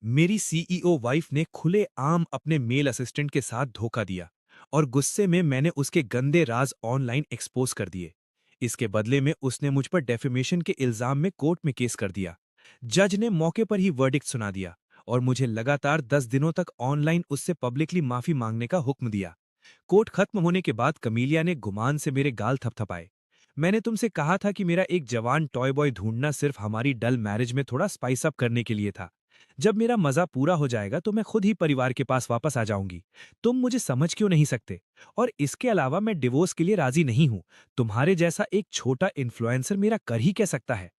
मेरी CEO wife ने खुलेआम अपने मेल असिस्टेंट के साथ धोखा दिया और गुस्से में मैंने उसके गंदे राज ऑनलाइन एक्सपोज कर दिए। इसके बदले में उसने मुझ पर डेफेमेशन के इल्जाम में कोर्ट में केस कर दिया। जज ने मौके पर ही वर्डिक्ट सुना दिया और मुझे लगातार 10 दिनों तक ऑनलाइन उससे पब्लिकली माफी मांगने का हुक्म दिया। कोर्ट खत्म होने के बाद कमीलिया ने गुमान से मेरे गाल थपथपाए। मैंने तुमसे कहा था कि मेरा एक जवान टॉय बॉय ढूंढना सिर्फ हमारी डल मैरिज में थोड़ा स्पाइस अप करने के लिए था। जब मेरा मजा पूरा हो जाएगा तो मैं खुद ही परिवार के पास वापस आ जाऊंगी। तुम मुझे समझ क्यों नहीं सकते? और इसके अलावा मैं डिवोर्स के लिए राजी नहीं हूं। तुम्हारे जैसा एक छोटा इन्फ्लुएंसर मेरा कर ही क्या सकता है?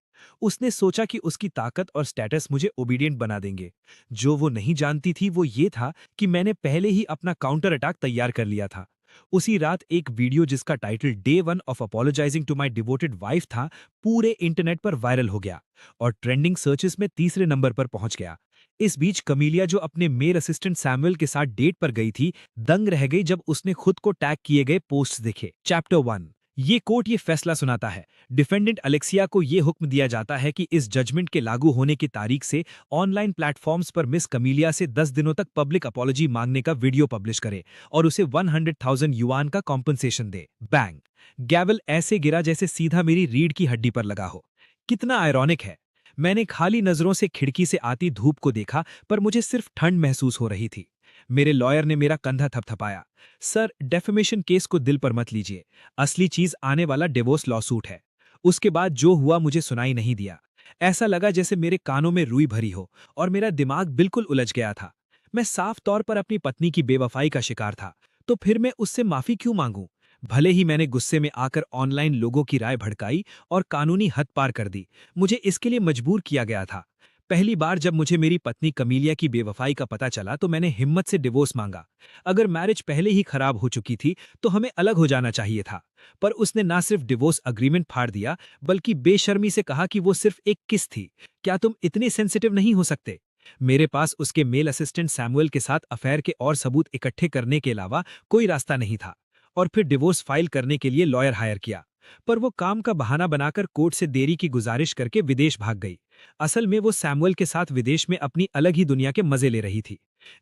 उसने सोचा कि उसकी ताकत और स्टेटस मुझे ओबीडिएंट बना देंगे। जो वो नहीं जानती थी वो ये था कि मैंने पहले ही अपना काउंटर अटैक तैयार कर लिया था। उसी रात एक वीडियो जिसका title day one of apologizing to my devoted wife था, पूरे इंटरनेट पर वायरल हो गया और ट्रेंडिंग सर्चेस में तीसरे नंबर पर पहुंच गया। इस बीच कमीलिया, जो अपने मेल असिस्टेंट सैमुअल के साथ डेट पर गई थी, दंग रह गई जब उसने खुद को टैग किए गए पोस्ट्स देखे। चैप्टर 1। ये कोर्ट ये फैसला सुनाता है। डिफेंडेंट अलेक्सिया को ये हुक्म दिया जाता है कि इस जजमेंट के लागू होने की तारीख से ऑनलाइन प्लेटफॉर्म्स पर मिस कमीलिया से 10 दिनों तक पब्लिक अपॉलॉजी मांगने का वीडियो पब्लिश करे और उसे 100,000 युआन का कॉम्पनसेशन दे। बैंग! गैवल ऐसे गिरा जैसे सीधा मेरी रीढ़ की हड्डी पर लगा हो। कितना आयरॉनिक है। मैंने खाली नजरों से खिड़की से आती धूप को देखा, पर मुझे सिर्फ ठंड महसूस हो रही थी। मेरे लॉयर ने मेरा कंधा थपथपाया। सर, डेफेमेशन केस को दिल पर मत लीजिए। असली चीज आने वाला डिवोर्स लॉसूट है। उसके बाद जो हुआ मुझे सुनाई नहीं दिया। ऐसा लगा जैसे मेरे कानों में रुई भरी हो और मेरा दिमाग बिल्कुल उलझ गया था। मैं साफ तौर पर अपनी पत्नी की बेवफाई का शिकार था, तो फिर मैं उससे माफी क्यों मांगूं? भले ही मैंने गुस्से में आकर ऑनलाइन लोगों की राय भड़काई और कानूनी हद पार कर दी, मुझे इसके लिए मजबूर किया गया था। पहली बार जब मुझे मेरी पत्नी कमीलिया की बेवफाई का पता चला तो मैंने हिम्मत से डिवोर्स मांगा। अगर मैरिज पहले ही खराब हो चुकी थी तो हमें अलग हो जाना चाहिए था। पर उसने ना सिर्फ डिवोर्स अग्रीमेंट फाड़ दिया, बल्कि बेशर्मी से कहा कि वो सिर्फ एक किस थी। क्या तुम इतने सेंसिटिव नहीं हो सकते? मेरे पास उसके मेल असिस्टेंट सैमुअल के साथ अफेयर के और सबूत इकट्ठे करने के अलावा कोई रास्ता नहीं था। और फिर डिवोर्स फाइल करने के लिए लॉयर हायर किया। पर वो काम का बहाना बनाकर कोर्ट से देरी की गुजारिश करके विदेश भाग गई। असल में वो सैमुअल के साथ विदेश में अपनी अलग ही दुनिया के मजे ले रही थी।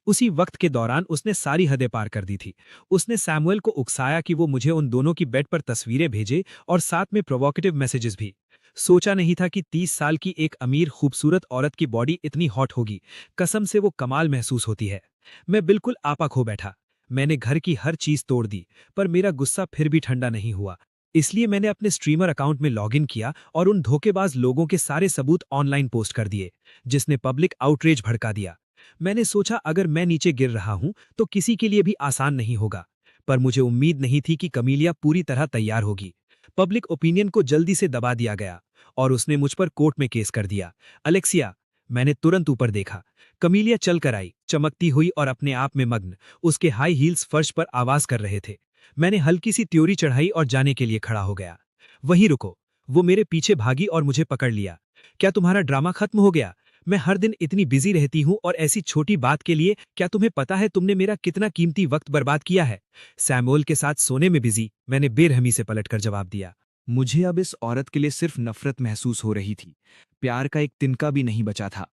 उसी वक्त के दौरान उसने सारी हदें पार कर दी थी। उसने सैमुअल को उकसाया कि वो मुझे उन दोनों की बेड पर तस्वीरें भेजे और साथ में प्रोवोकेटिव मैसेजेस भी। सोचा नहीं था कि 30 साल की एक अमीर खूबसूरत औरत की बॉडी इतनी हॉट होगी। कसम से वो कमाल महसूस होती है। मैं बिल्कुल आपा खो बैठा। मैंने घर की हर चीज तोड़ दी, पर मेरा गुस्सा फिर भी ठंडा नहीं हुआ। इसलिए मैंने अपने स्ट्रीमर अकाउंट में लॉगिन किया और उन धोखेबाज लोगों के सारे सबूत ऑनलाइन पोस्ट कर दिए, जिसने पब्लिक आउटरीच भड़का दिया। मैंने सोचा अगर मैं नीचे गिर रहा हूं तो किसी के लिए भी आसान नहीं होगा। पर मुझे उम्मीद नहीं थी कि कमीलिया पूरी तरह तैयार होगी। पब्लिक ओपिनियन को जल्दी से दबा दिया गया और उसने मुझ पर कोर्ट में केस कर दिया। अलेक्सिया! मैंने तुरंत ऊपर देखा। कमीलिया चल कर आई, चमकती हुई और अपने आप में मग्न। उसके हाई हील्स फर्श पर आवाज कर रहे थे। मैंने हल्की सी त्योरी चढ़ाई और जाने के लिए खड़ा हो गया। वहीं रुको! वो मेरे पीछे भागी और मुझे पकड़ लिया। क्या तुम्हारा ड्रामा खत्म हो गया? मैं हर दिन इतनी बिजी रहती हूँ और ऐसी छोटी बात के लिए क्या तुम्हें पता है तुमने मेरा कितना कीमती वक्त बर्बाद किया है? सैमुअल के साथ सोने में बिजी, मैंने बेरहमी से पलटकर जवाब दिया। मुझे अब इस औरत के लिए सिर्फ नफरत महसूस हो रही थी। प्यार का एक तिनका भी नहीं बचा था।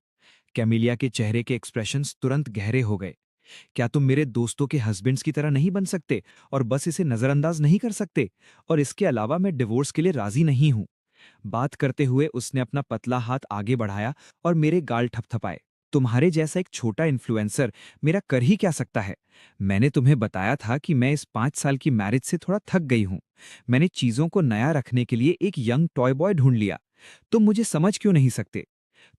कैमिलिया के चेहरे के एक्सप्रेशंस तुरंत गहरे हो गए। क्या तुम मेरे दोस्तों के हस्बैंड्स की तरह नहीं बन सकते और बस इसे नजरअंदाज नहीं कर सकते? और इसके अलावा मैं डिवोर्स के लिए राजी नहीं हूं। बात करते हुए उसने अपना पतला हाथ आगे बढ़ाया और मेरे गाल ठपथपाए। तुम्हारे जैसा एक छोटा इन्फ्लुएंसर मेरा कर ही क्या सकता है? मैंने तुम्हें बताया था कि मैं इस 5 साल की मैरिज से थोड़ा थक गई हूं। मैंने चीजों को नया रखने के लिए एक यंग टॉय बॉय ढूंढ लिया। तुम मुझे समझ क्यों नहीं सकते?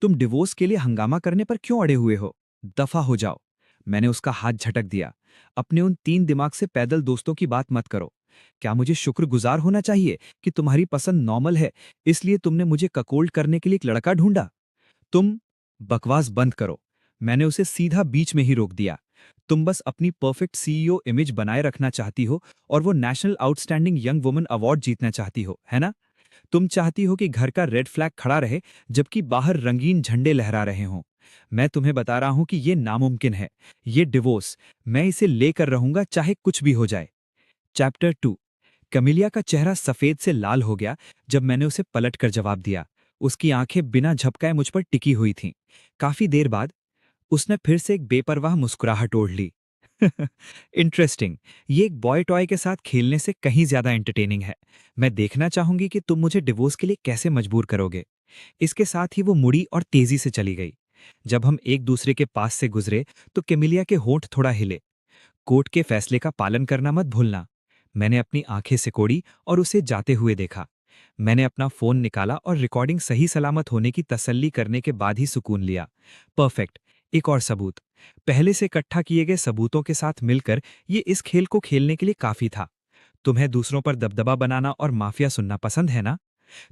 तुम डिवोर्स के लिए हंगामा करने पर क्यों अड़े हुए हो? दफा हो जाओ। मैंने उसका हाथ झटक दिया। अपने उन तीन दिमाग से पैदल दोस्तों की बात मत करो। क्या मुझे शुक्रगुजार होना चाहिए कि तुम्हारी पसंद नॉर्मल है, इसलिए तुमने मुझे ककोल्ड करने के लिए एक लड़का ढूंढा? तुम बकवास बंद करो। मैंने उसे सीधा बीच में ही रोक दिया। तुम बस अपनी परफेक्ट सीईओ इमेज बनाए रखना चाहती हो और वो national outstanding young woman award जीतना चाहती हो, है ना? तुम चाहती हो कि घर का रेड फ्लैग खड़ा रहे जबकि बाहर रंगीन झंडे लहरा रहे हों। मैं तुम्हें बता रहा हूं कि ये नामुमकिन है। ये डिवोर्स मैं इसे लेकर रहूंगा चाहे कुछ भी हो जाए। चैप्टर 2। कमिलिया का चेहरा सफेद से लाल हो गया जब मैंने उसे पलटकर जवाब दिया। उसकी आंखें बिना झपकाए मुझ पर टिकी हुई थीं। काफी देर बाद, उसने फिर से एक बेपरवाह मुस्कुराहट ओढ़ ली। इंटरेस्टिंग। ये एक बॉय टॉय के साथ खेलने से कहीं ज्यादा एंटरटेनिंग है। मैं देखना चाहूंगी कि तुम मुझे डिवोर्स के लिए कैसे मजबूर करोगे। इसके साथ ही वो मुड़ी और तेजी से चली गई। जब हम एक दूसरे के पास से गुजरे तो कैमिलिया के होंठ थोड़ा हिले। कोर्ट के फैसले का पालन करना मत भूलना। मैंने अपनी आंखें सिकोड़ी और उसे जाते हुए देखा। मैंने अपना फोन निकाला और रिकॉर्डिंग सही सलामत होने की तसल्ली करने के बाद ही सुकून लिया। परफेक्ट। एक और सबूत। पहले से इकट्ठा किए गए सबूतों के साथ मिलकर ये इस खेल को खेलने के लिए काफी था। तुम्हें दूसरों पर दबदबा बनाना और माफिया सुनना पसंद है ना?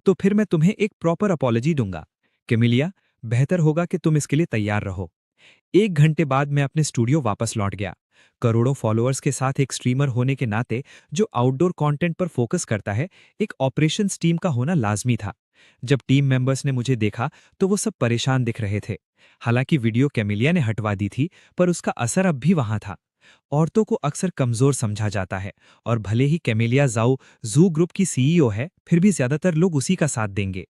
तो फिर मैं तुम्हें एक प्रॉपर अपॉलॉजी दूंगा। कैमिलिया, बेहतर होगा कि तुम इसके लिए तैयार रहो। 1 घंटे बाद मैं अपने स्टूडियो वापस लौट गया। करोड़ों फॉलोअर्स के साथ एक स्ट्रीमर होने के नाते जो आउटडोर कंटेंट पर फोकस करता है, एक ऑपरेशंस टीम का होना लाजमी था। जब टीम मेंबर्स ने मुझे देखा तो वो सब परेशान दिख रहे थे। हालांकि वीडियो कैमिलिया ने हटवा दी थी, पर उसका असर अब भी वहां था। औरतों को अक्सर कमजोर समझा जाता है, और भले ही कैमिलिया जाऊ जू ग्रुप की सीईओ है, फिर भी ज्यादातर लोग उसी का साथ देंगे।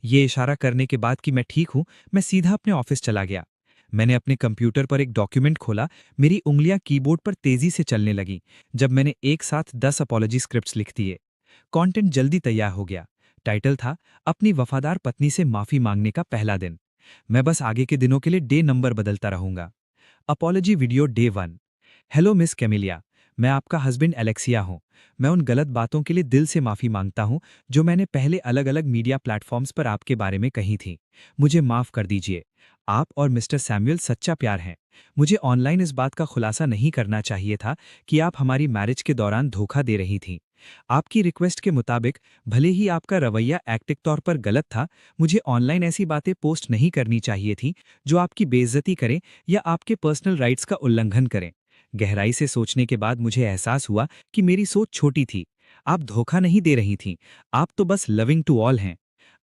ये इशारा करने के बाद कि मैं ठीक हूं, मैं सीधा अपने ऑफिस चला गया। मैंने अपने कंप्यूटर पर एक डॉक्यूमेंट खोला। मेरी उंगलियां कीबोर्ड पर तेजी से चलने लगीं जब मैंने एक साथ 10 अपॉलॉजी स्क्रिप्ट्स लिख दिए। कंटेंट जल्दी तैयार हो गया। टाइटल था, अपनी वफादार पत्नी से माफी मांगने का पहला दिन। मैं बस आगे के दिनों के लिए डे नंबर बदलता रहूंगा। Apology video day 1। Hello miss Camilia, मैं आपका हस्बैंड एलेक्सिया हूं। मैं उन गलत बातों के लिए दिल से माफी मांगता हूं जो मैंने पहले अलग अलग मीडिया प्लेटफॉर्म्स पर आपके बारे में कही थी। मुझे माफ कर दीजिए। आप और मिस्टर सैमुअल सच्चा प्यार हैं। मुझे ऑनलाइन इस बात का खुलासा नहीं करना चाहिए था कि आप हमारी मैरिज के दौरान धोखा दे रही थीं। आपकी रिक्वेस्ट के मुताबिक, भले ही आपका रवैया एक्टिव तौर पर गलत था, मुझे ऑनलाइन ऐसी बातें पोस्ट नहीं करनी चाहिए थी जो आपकी बेइज्जती करें या आपके पर्सनल राइट्स का उल्लंघन करें। गहराई से सोचने के बाद मुझे एहसास हुआ कि मेरी सोच छोटी थी। आप धोखा नहीं दे रही थीं, आप तो बस लविंग टू ऑल हैं।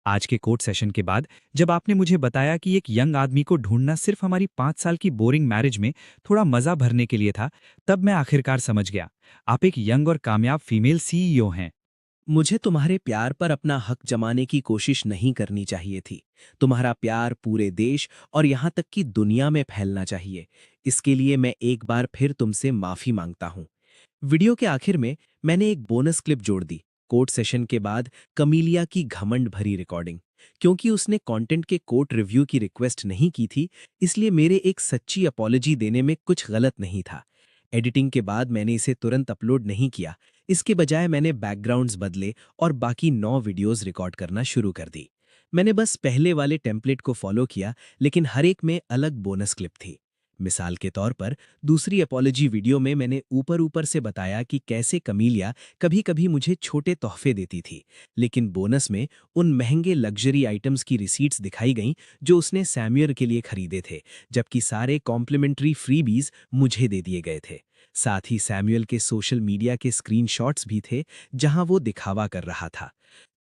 आज के कोर्ट सेशन के बाद जब आपने मुझे बताया कि एक यंग आदमी को ढूंढना सिर्फ हमारी 5 साल की बोरिंग मैरिज में थोड़ा मजा भरने के लिए था, तब मैं आखिरकार समझ गया। आप एक यंग और कामयाब फीमेल सीईओ हैं। मुझे तुम्हारे प्यार पर अपना हक जमाने की कोशिश नहीं करनी चाहिए थी। तुम्हारा प्यार पूरे देश और यहाँ तक कि दुनिया में फैलना चाहिए। इसके लिए मैं एक बार फिर तुमसे माफी मांगता हूँ। वीडियो के आखिर में मैंने एक बोनस क्लिप जोड़ दी। कोर्ट सेशन के बाद कमीलिया की घमंड भरी रिकॉर्डिंग। क्योंकि उसने कंटेंट के कोर्ट रिव्यू की रिक्वेस्ट नहीं की थी, इसलिए मेरे एक सच्ची अपॉलॉजी देने में कुछ गलत नहीं था। एडिटिंग के बाद मैंने इसे तुरंत अपलोड नहीं किया। इसके बजाय मैंने बैकग्राउंड्स बदले और बाकी 9 वीडियोस रिकॉर्ड करना शुरू कर दी। मैंने बस पहले वाले टेम्पलेट को फॉलो किया, लेकिन हर एक में अलग बोनस क्लिप थी। मिसाल के तौर पर, दूसरी अपॉलॉजी वीडियो में मैंने ऊपर ऊपर से बताया कि कैसे कमीलिया कभी-कभी मुझे छोटे तोहफे देती थी, लेकिन बोनस में उन महंगे लग्जरी आइटम्स की रिसीट्स दिखाई गईं जो उसने सैम्यूअल के लिए खरीदे थे, जबकि सारे कॉम्प्लीमेंट्री फ्रीबीज मुझे दे दिए गए थे। साथ ही सैम्यूअल के सोशल मीडिया के स्क्रीनशॉट्स भी थे, जहां वो दिखावा कर रहा था।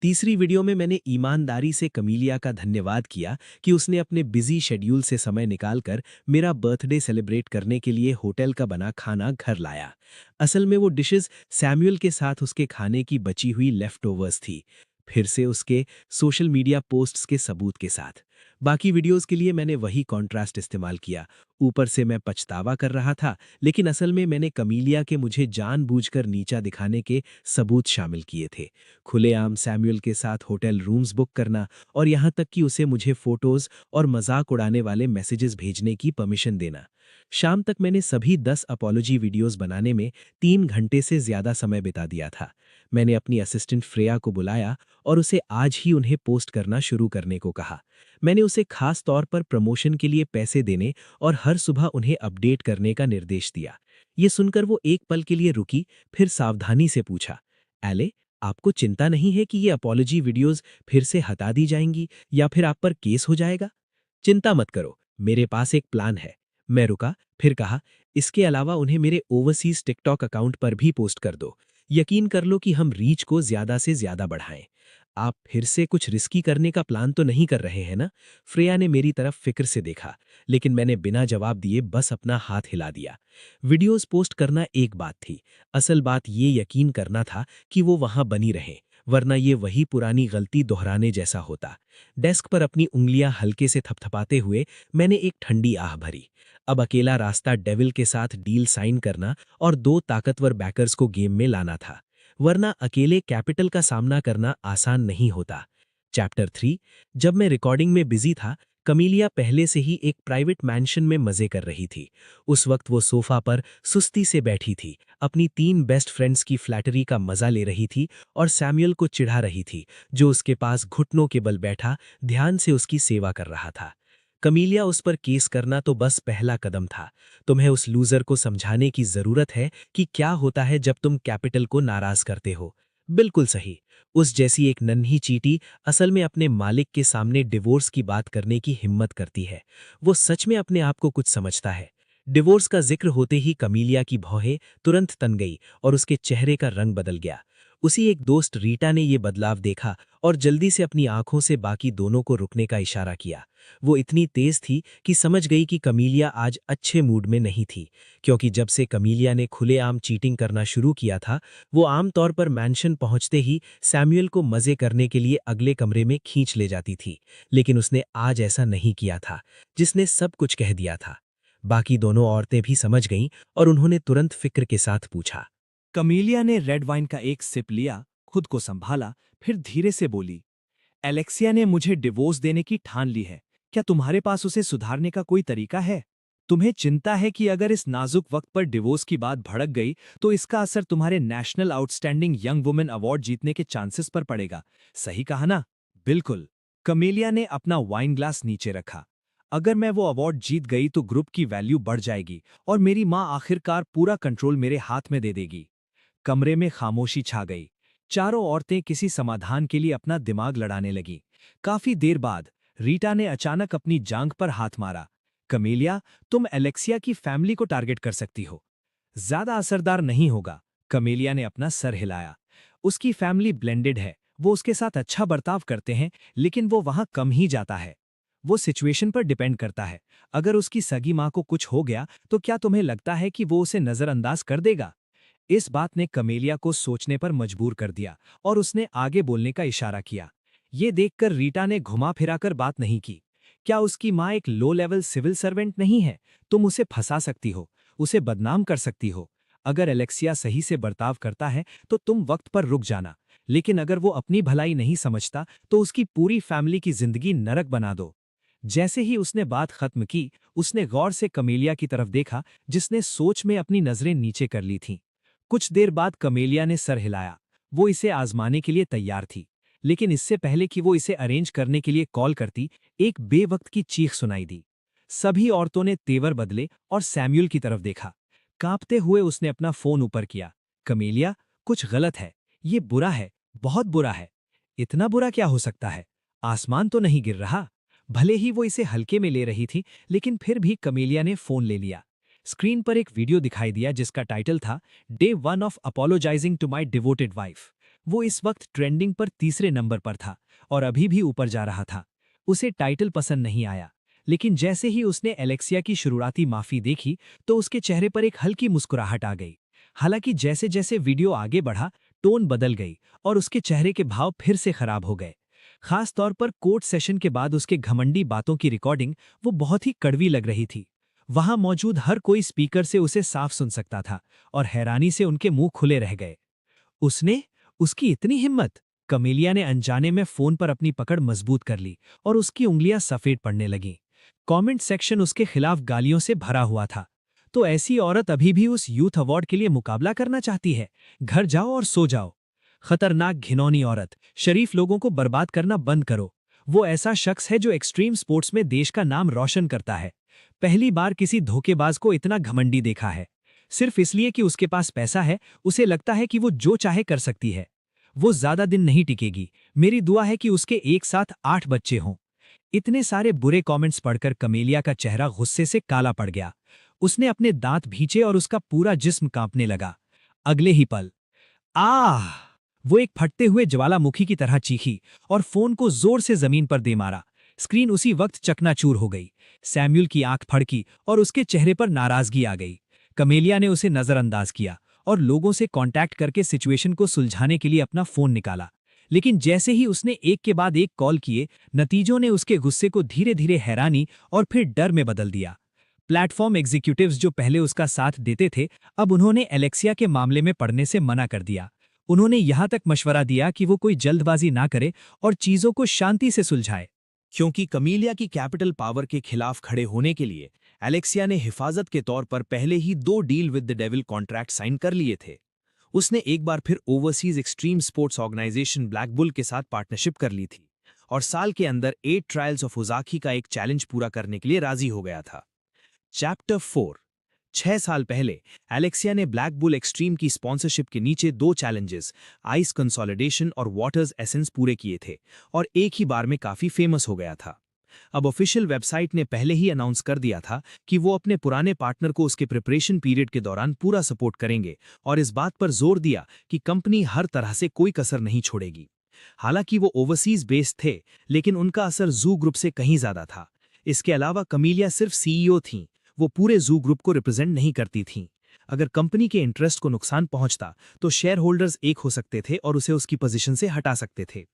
तीसरी वीडियो में मैंने ईमानदारी से कमीलिया का धन्यवाद किया कि उसने अपने बिजी शेड्यूल से समय निकालकर मेरा बर्थडे सेलिब्रेट करने के लिए होटल का बना खाना घर लाया। असल में वो डिशेस सैम्यूअल के साथ उसके खाने की बची हुई लेफ्टओवर्स थी, फिर से उसके सोशल मीडिया पोस्ट्स के सबूत के साथ। बाकी वीडियोस के लिए मैंने वही कॉन्ट्रास्ट इस्तेमाल किया। ऊपर से मैं पछतावा कर रहा था, लेकिन असल में मैंने कमीलिया के मुझे जानबूझकर नीचा दिखाने के सबूत शामिल किए थे। खुलेआम सैम्यूअल के साथ होटल रूम्स बुक करना, और यहाँ तक कि उसे मुझे फोटोज और मजाक उड़ाने वाले मैसेजेस भेजने की परमिशन देना। शाम तक मैंने सभी 10 अपॉलॉजी वीडियोस बनाने में 3 घंटे से ज्यादा समय बिता दिया था। मैंने अपनी असिस्टेंट फ्रेया को बुलाया और उसे आज ही उन्हें पोस्ट करना शुरू करने को कहा। मैंने उसे खास तौर पर प्रमोशन के लिए पैसे देने और हर सुबह उन्हें अपडेट करने का निर्देश दिया। ये सुनकर वो एक पल के लिए रुकी, फिर सावधानी से पूछा, एले, आपको चिंता नहीं है कि ये अपॉलॉजी वीडियोस फिर से हटा दी जाएंगी या फिर आप पर केस हो जाएगा? चिंता मत करो, मेरे पास एक प्लान है। मैं रुका, फिर कहा, इसके अलावा उन्हें मेरे ओवरसीज टिकटॉक अकाउंट पर भी पोस्ट कर दो। यकीन कर लो कि हम रीच को ज्यादा से ज्यादा बढ़ाएं। आप फिर से कुछ रिस्की करने का प्लान तो नहीं कर रहे हैं ना? फ्रेया ने मेरी तरफ फिक्र से देखा, लेकिन मैंने बिना जवाब दिए बस अपना हाथ हिला दिया। वीडियोस पोस्ट करना एक बात थी, असल बात ये यकीन करना था कि वो वहां बनी रहे। वरना ये वही पुरानी गलती दोहराने जैसा होता। डेस्क पर अपनी उंगलियां हल्के से थपथपाते हुए मैंने एक ठंडी आह भरी। अब अकेला रास्ता डेविल के साथ डील साइन करना और 2 ताकतवर बैकर्स को गेम में लाना था, वरना अकेले कैपिटल का सामना करना आसान नहीं होता। चैप्टर 3। जब मैं रिकॉर्डिंग में बिजी था, कमीलिया पहले से ही एक प्राइवेट मैंशन में मजे कर रही थी। उस वक्त वो सोफा पर सुस्ती से बैठी थी, अपनी 3 बेस्ट फ्रेंड्स की फ्लैटरी का मजा ले रही थी और सैमुअल को चिढ़ा रही थी, जो उसके पास घुटनों के बल बैठा ध्यान से उसकी सेवा कर रहा था। कमीलिया, उस पर केस करना तो बस पहला कदम था। तुम्हें उस लूजर को समझाने की जरूरत है कि क्या होता है जब तुम कैपिटल को नाराज करते हो। बिल्कुल सही। उस जैसी एक नन्ही चींटी असल में अपने मालिक के सामने डिवोर्स की बात करने की हिम्मत करती है। वो सच में अपने आप को कुछ समझता है। डिवोर्स का जिक्र होते ही कमीलिया की भौहें तुरंत तन गई और उसके चेहरे का रंग बदल गया। उसी एक दोस्त रीटा ने ये बदलाव देखा और जल्दी से अपनी आंखों से बाकी दोनों को रुकने का इशारा किया। वो इतनी तेज थी कि समझ गई कि कमीलिया आज अच्छे मूड में नहीं थी, क्योंकि जब से कमीलिया ने खुलेआम चीटिंग करना शुरू किया था, वो आमतौर पर मैंशन पहुंचते ही सैमुअल को मजे करने के लिए अगले कमरे में खींच ले जाती थी। लेकिन उसने आज ऐसा नहीं किया था, जिसने सब कुछ कह दिया था। बाकी दोनों औरतें भी समझ गईं और उन्होंने तुरंत फिक्र के साथ पूछा। कमीलिया ने रेड वाइन का एक सिप लिया, खुद को संभाला, फिर धीरे से बोली, एलेक्सिया ने मुझे डिवोर्स देने की ठान ली है। क्या तुम्हारे पास उसे सुधारने का कोई तरीका है? तुम्हें चिंता है कि अगर इस नाजुक वक्त पर डिवोर्स की बात भड़क गई तो इसका असर तुम्हारे national outstanding young women award जीतने के चांसेस पर पड़ेगा। सही कहा ना? बिल्कुल। कमेलिया ने अपना वाइन ग्लास नीचे रखा। अगर मैं वो अवार्ड जीत गई तो ग्रुप की वैल्यू बढ़ जाएगी और मेरी माँ आखिरकार पूरा कंट्रोल मेरे हाथ में दे देगी। कमरे में खामोशी छा गई। चारों औरतें किसी समाधान के लिए अपना दिमाग लड़ाने लगीं। काफी देर बाद रीटा ने अचानक अपनी जांघ पर हाथ मारा। कमेलिया, तुम एलेक्सिया की फैमिली को टारगेट कर सकती हो। ज्यादा असरदार नहीं होगा। कमेलिया ने अपना सर हिलाया। उसकी फैमिली ब्लेंडेड है, वो उसके साथ अच्छा बर्ताव करते हैं, लेकिन वो वहां कम ही जाता है। वो सिचुएशन पर डिपेंड करता है। अगर उसकी सगी माँ को कुछ हो गया तो क्या तुम्हें लगता है कि वो उसे नजरअंदाज कर देगा? इस बात ने कमेलिया को सोचने पर मजबूर कर दिया और उसने आगे बोलने का इशारा किया। ये देखकर रीटा ने घुमा फिराकर बात नहीं की। क्या उसकी माँ एक लो लेवल सिविल सर्वेंट नहीं है? तुम उसे फंसा सकती हो, उसे बदनाम कर सकती हो। अगर एलेक्सिया सही से बर्ताव करता है तो तुम वक्त पर रुक जाना, लेकिन अगर वो अपनी भलाई नहीं समझता तो उसकी पूरी फैमिली की जिंदगी नरक बना दो। जैसे ही उसने बात खत्म की, उसने गौर से कमेलिया की तरफ देखा, जिसने सोच में अपनी नजरें नीचे कर ली थीं। कुछ देर बाद कमेलिया ने सर हिलाया। वो इसे आजमाने के लिए तैयार थी, लेकिन इससे पहले कि वो इसे अरेंज करने के लिए कॉल करती, एक बेवक्त की चीख सुनाई दी। सभी औरतों ने तेवर बदले और सैमुअल की तरफ देखा। कांपते हुए उसने अपना फोन ऊपर किया। कमेलिया, कुछ गलत है। ये बुरा है, बहुत बुरा है। इतना बुरा क्या हो सकता है? आसमान तो नहीं गिर रहा। भले ही वो इसे हल्के में ले रही थी, लेकिन फिर भी कमेलिया ने फोन ले लिया। स्क्रीन पर एक वीडियो दिखाई दिया जिसका टाइटल था day 1 of apologizing to my devoted wife. वो इस वक्त ट्रेंडिंग पर तीसरे नंबर पर था और अभी भी ऊपर जा रहा था। उसे टाइटल पसंद नहीं आया, लेकिन जैसे ही उसने एलेक्सिया की शुरुआती माफी देखी तो उसके चेहरे पर एक हल्की मुस्कुराहट आ गई। हालांकि जैसे जैसे वीडियो आगे बढ़ा, टोन बदल गई और उसके चेहरे के भाव फिर से खराब हो गए। खास तौर पर कोर्ट सेशन के बाद उसके घमंडी बातों की रिकॉर्डिंग वो बहुत ही कड़वी लग रही थी। वहां मौजूद हर कोई स्पीकर से उसे साफ सुन सकता था और हैरानी से उनके मुंह खुले रह गए। उसने, उसकी इतनी हिम्मत! कमेलिया ने अनजाने में फोन पर अपनी पकड़ मजबूत कर ली और उसकी उंगलियां सफेद पड़ने लगीं। कमेंट सेक्शन उसके खिलाफ गालियों से भरा हुआ था। तो ऐसी औरत अभी भी उस यूथ अवार्ड के लिए मुकाबला करना चाहती है? घर जाओ और सो जाओ। खतरनाक घिनौनी औरत, शरीफ लोगों को बर्बाद करना बंद करो। वो ऐसा शख्स है जो एक्सट्रीम स्पोर्ट्स में देश का नाम रोशन करता है। पहली बार किसी धोखेबाज को इतना घमंडी देखा है। सिर्फ इसलिए कि उसके पास पैसा है, उसे लगता है कि वो जो चाहे कर सकती है। वो ज्यादा दिन नहीं टिकेगी। मेरी दुआ है कि उसके एक साथ 8 बच्चे हों। इतने सारे बुरे कमेंट्स पढ़कर कमेलिया का चेहरा गुस्से से काला पड़ गया। उसने अपने दांत भींचे और उसका पूरा जिस्म कांपने लगा। अगले ही पल, आह! वो एक फटते हुए ज्वालामुखी की तरह चीखी और फोन को जोर से जमीन पर दे मारा। स्क्रीन उसी वक्त चकनाचूर हो गई। सैमुअल की आंख फड़की और उसके चेहरे पर नाराजगी आ गई। कमेलिया ने उसे नजरअंदाज किया और लोगों से कांटेक्ट करके सिचुएशन को सुलझाने के लिए अपना फोन निकाला। लेकिन जैसे ही उसने एक के बाद एक कॉल किए, नतीजों ने उसके गुस्से को धीरे धीरे हैरानी और फिर डर में बदल दिया। प्लेटफॉर्म एग्जीक्यूटिव्स जो पहले उसका साथ देते थे, अब उन्होंने एलेक्सिया के मामले में पढ़ने से मना कर दिया। उन्होंने यहां तक मशवरा दिया कि वो कोई जल्दबाजी ना करे और चीजों को शांति से सुलझाए। क्योंकि कमीलिया की कैपिटल पावर के खिलाफ खड़े होने के लिए एलेक्सिया ने हिफाजत के तौर पर पहले ही 2 deal with the devil contract sign कर लिए थे। उसने एक बार फिर overseas extreme sports organization black bull के साथ पार्टनरशिप कर ली थी और साल के अंदर 8 ट्रायल्स ऑफ ओजाकी का एक चैलेंज पूरा करने के लिए राजी हो गया था। चैप्टर 4। 6 साल पहले एलेक्सिया ने ब्लैक बुल एक्सट्रीम की स्पॉन्सरशिप के नीचे 2 चैलेंजेस, आइस कंसोलिडेशन और वाटर्स एसेंस पूरे किए थे और एक ही बार में काफी फेमस हो गया था। अब ऑफिशियल वेबसाइट ने पहले ही अनाउंस कर दिया था कि वो अपने पुराने पार्टनर को उसके प्रिपरेशन पीरियड के दौरान पूरा सपोर्ट करेंगे और इस बात पर जोर दिया कि कंपनी हर तरह से कोई कसर नहीं छोड़ेगी। हालांकि वो ओवरसीज बेस्ड थे, लेकिन उनका असर जू ग्रुप से कहीं ज्यादा था। इसके अलावा कमीलिया सिर्फ सीईओ थीं, वो पूरे जू ग्रुप को रिप्रेजेंट नहीं करती थीं। अगर कंपनी के इंटरेस्ट को नुकसान पहुंचता तो शेयर होल्डर्स एक हो सकते थे और उसे उसकी पोजीशन से हटा सकते थे।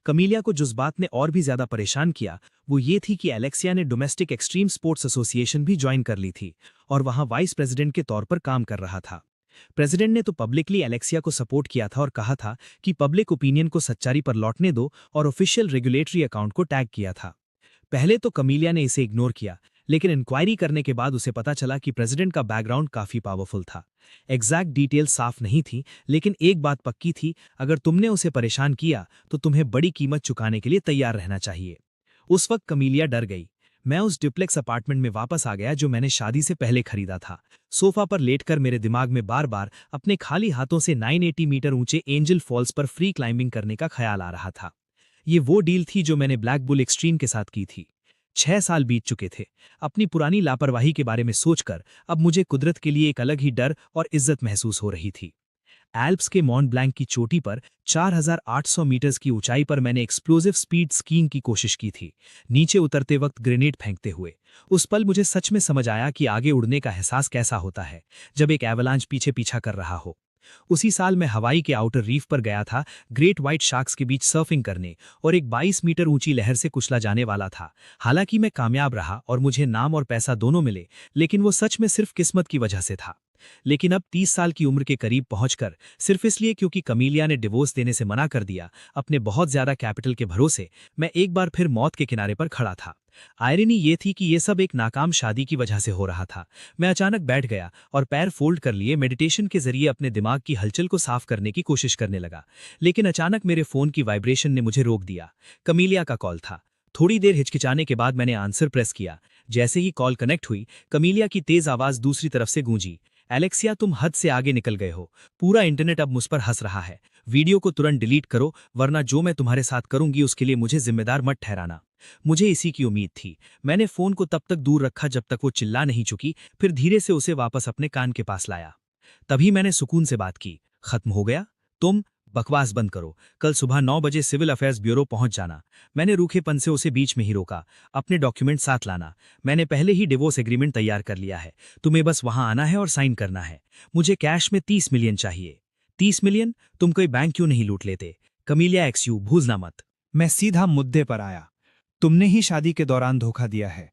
कमीलिया को जिस बात ने और भी ज्यादा परेशान किया वो ये थी कि एलेक्सिया ने डोमेस्टिक एक्सट्रीम स्पोर्ट्स एसोसिएशन भी ज्वाइन कर ली थी और वहां वाइस प्रेसिडेंट के तौर पर काम कर रहा था। प्रेसिडेंट ने तो पब्लिकली एलेक्सिया को सपोर्ट किया था और कहा था कि पब्लिक ओपिनियन को सच्चाई पर लौटने दो और ऑफिशियल रेगुलेटरी अकाउंट को टैग किया था। पहले तो कमीलिया ने इसे इग्नोर किया, लेकिन इंक्वायरी करने के बाद उसे पता चला कि प्रेसिडेंट का बैकग्राउंड काफी पावरफुल था। एग्जैक्ट डिटेल साफ नहीं थी, लेकिन एक बात पक्की थी, अगर तुमने उसे परेशान किया तो तुम्हें बड़ी कीमत चुकाने के लिए तैयार रहना चाहिए। उस वक्त कमीलिया डर गई। मैं उस डुप्लेक्स अपार्टमेंट में वापस आ गया जो मैंने शादी से पहले खरीदा था। सोफा पर लेटकर मेरे दिमाग में बार बार अपने खाली हाथों से 980 मीटर ऊंचे एंजल फॉल्स पर फ्री क्लाइंबिंग करने का ख्याल आ रहा था। ये वो डील थी जो मैंने ब्लैक बुल एक्सट्रीम के साथ की थी। 6 साल बीत चुके थे। अपनी पुरानी लापरवाही के बारे में सोचकर अब मुझे कुदरत के लिए एक अलग ही डर और इज्जत महसूस हो रही थी। एल्प्स के मॉन्ट ब्लैंक की चोटी पर 4800 मीटर्स की ऊंचाई पर मैंने एक्सप्लोजिव स्पीड स्कीइंग की कोशिश की थी, नीचे उतरते वक्त ग्रेनेड फेंकते हुए। उस पल मुझे सच में समझ आया कि आगे उड़ने का एहसास कैसा होता है जब एक एवलांच पीछे पीछा कर रहा हो। उसी साल मैं हवाई के आउटर रीफ पर गया था, ग्रेट व्हाइट शार्क्स के बीच सर्फिंग करने, और एक 22 मीटर ऊंची लहर से कुचला जाने वाला था। हालांकि मैं कामयाब रहा और मुझे नाम और पैसा दोनों मिले, लेकिन वो सच में सिर्फ किस्मत की वजह से था। लेकिन अब 30 साल की उम्र के करीब पहुंचकर, सिर्फ इसलिए क्योंकि कमीलिया ने डिवोर्स देने से मना कर दिया, अपने बहुत ज्यादा कैपिटल के भरोसे मैं एक बार फिर मौत के किनारे पर खड़ा था। आयरनी ये थी कि ये सब एक नाकाम शादी की वजह से हो रहा था। मैं अचानक बैठ गया और पैर फोल्ड कर लिए मेडिटेशन के जरिए अपने दिमाग की हलचल को साफ करने की कोशिश करने लगा। लेकिन अचानक मेरे फोन की वाइब्रेशन ने मुझे रोक दिया। कमीलिया का कॉल था। थोड़ी देर हिचकिचाने के बाद मैंने आंसर प्रेस किया। जैसे ही कॉल कनेक्ट हुई, कमीलिया की तेज आवाज दूसरी तरफ से गूंजी। एलेक्सिया, तुम हद से आगे निकल गए हो। पूरा इंटरनेट अब मुझ पर हंस रहा है। वीडियो को तुरंत डिलीट करो, वरना जो मैं तुम्हारे साथ करूंगी उसके लिए मुझे जिम्मेदार मत ठहराना। मुझे इसी की उम्मीद थी। मैंने फोन को तब तक दूर रखा जब तक वो चिल्ला नहीं चुकी, फिर धीरे से उसे वापस अपने कान के पास लाया। तभी मैंने सुकून से बात की। खत्म हो गया? तुम बकवास बंद करो। कल सुबह 9 बजे सिविल अफेयर्स ब्यूरो पहुंच जाना। मैंने रूखेपन से उसे बीच में ही रोका। अपने डॉक्यूमेंट साथ लाना। मैंने पहले ही डिवोर्स एग्रीमेंट तैयार कर लिया है। तुम्हें बस वहां आना है और साइन करना है। मुझे कैश में 30 मिलियन चाहिए। 30 मिलियन? तुम कोई बैंक क्यों नहीं लूट लेते? कमीलिया एक्सयू, भूलना मत। मैं सीधा मुद्दे पर आया। तुमने ही शादी के दौरान धोखा दिया है।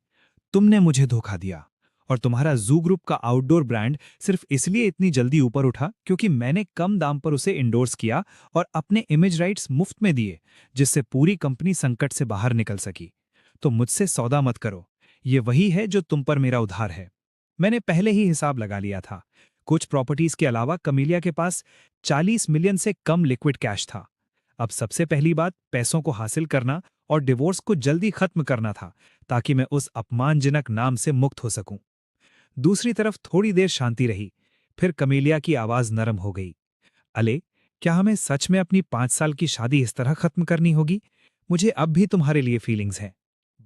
तुमने मुझे धोखा दिया। और तुम्हारा जू ग्रुप का आउटडोर ब्रांड सिर्फ इसलिए इतनी जल्दी ऊपर उठा क्योंकि मैंने कम दाम पर उसे इंडोर्स किया और अपने इमेज राइट्स मुफ्त में दिए, जिससे पूरी कंपनी संकट से बाहर निकल सकी। तो मुझसे सौदा मत करो। ये वही है जो तुम पर मेरा उधार है। मैंने पहले ही हिसाब लगा लिया था। कुछ प्रॉपर्टीज के अलावा कमीलिया के पास 40 मिलियन से कम लिक्विड कैश था। अब सबसे पहली बात पैसों को हासिल करना और डिवोर्स को जल्दी खत्म करना था, ताकि मैं उस अपमानजनक नाम से मुक्त हो सकूं। दूसरी तरफ थोड़ी देर शांति रही, फिर कमीलिया की आवाज नरम हो गई। अले, क्या हमें सच में अपनी 5 साल की शादी इस तरह खत्म करनी होगी? मुझे अब भी तुम्हारे लिए फीलिंग्स हैं।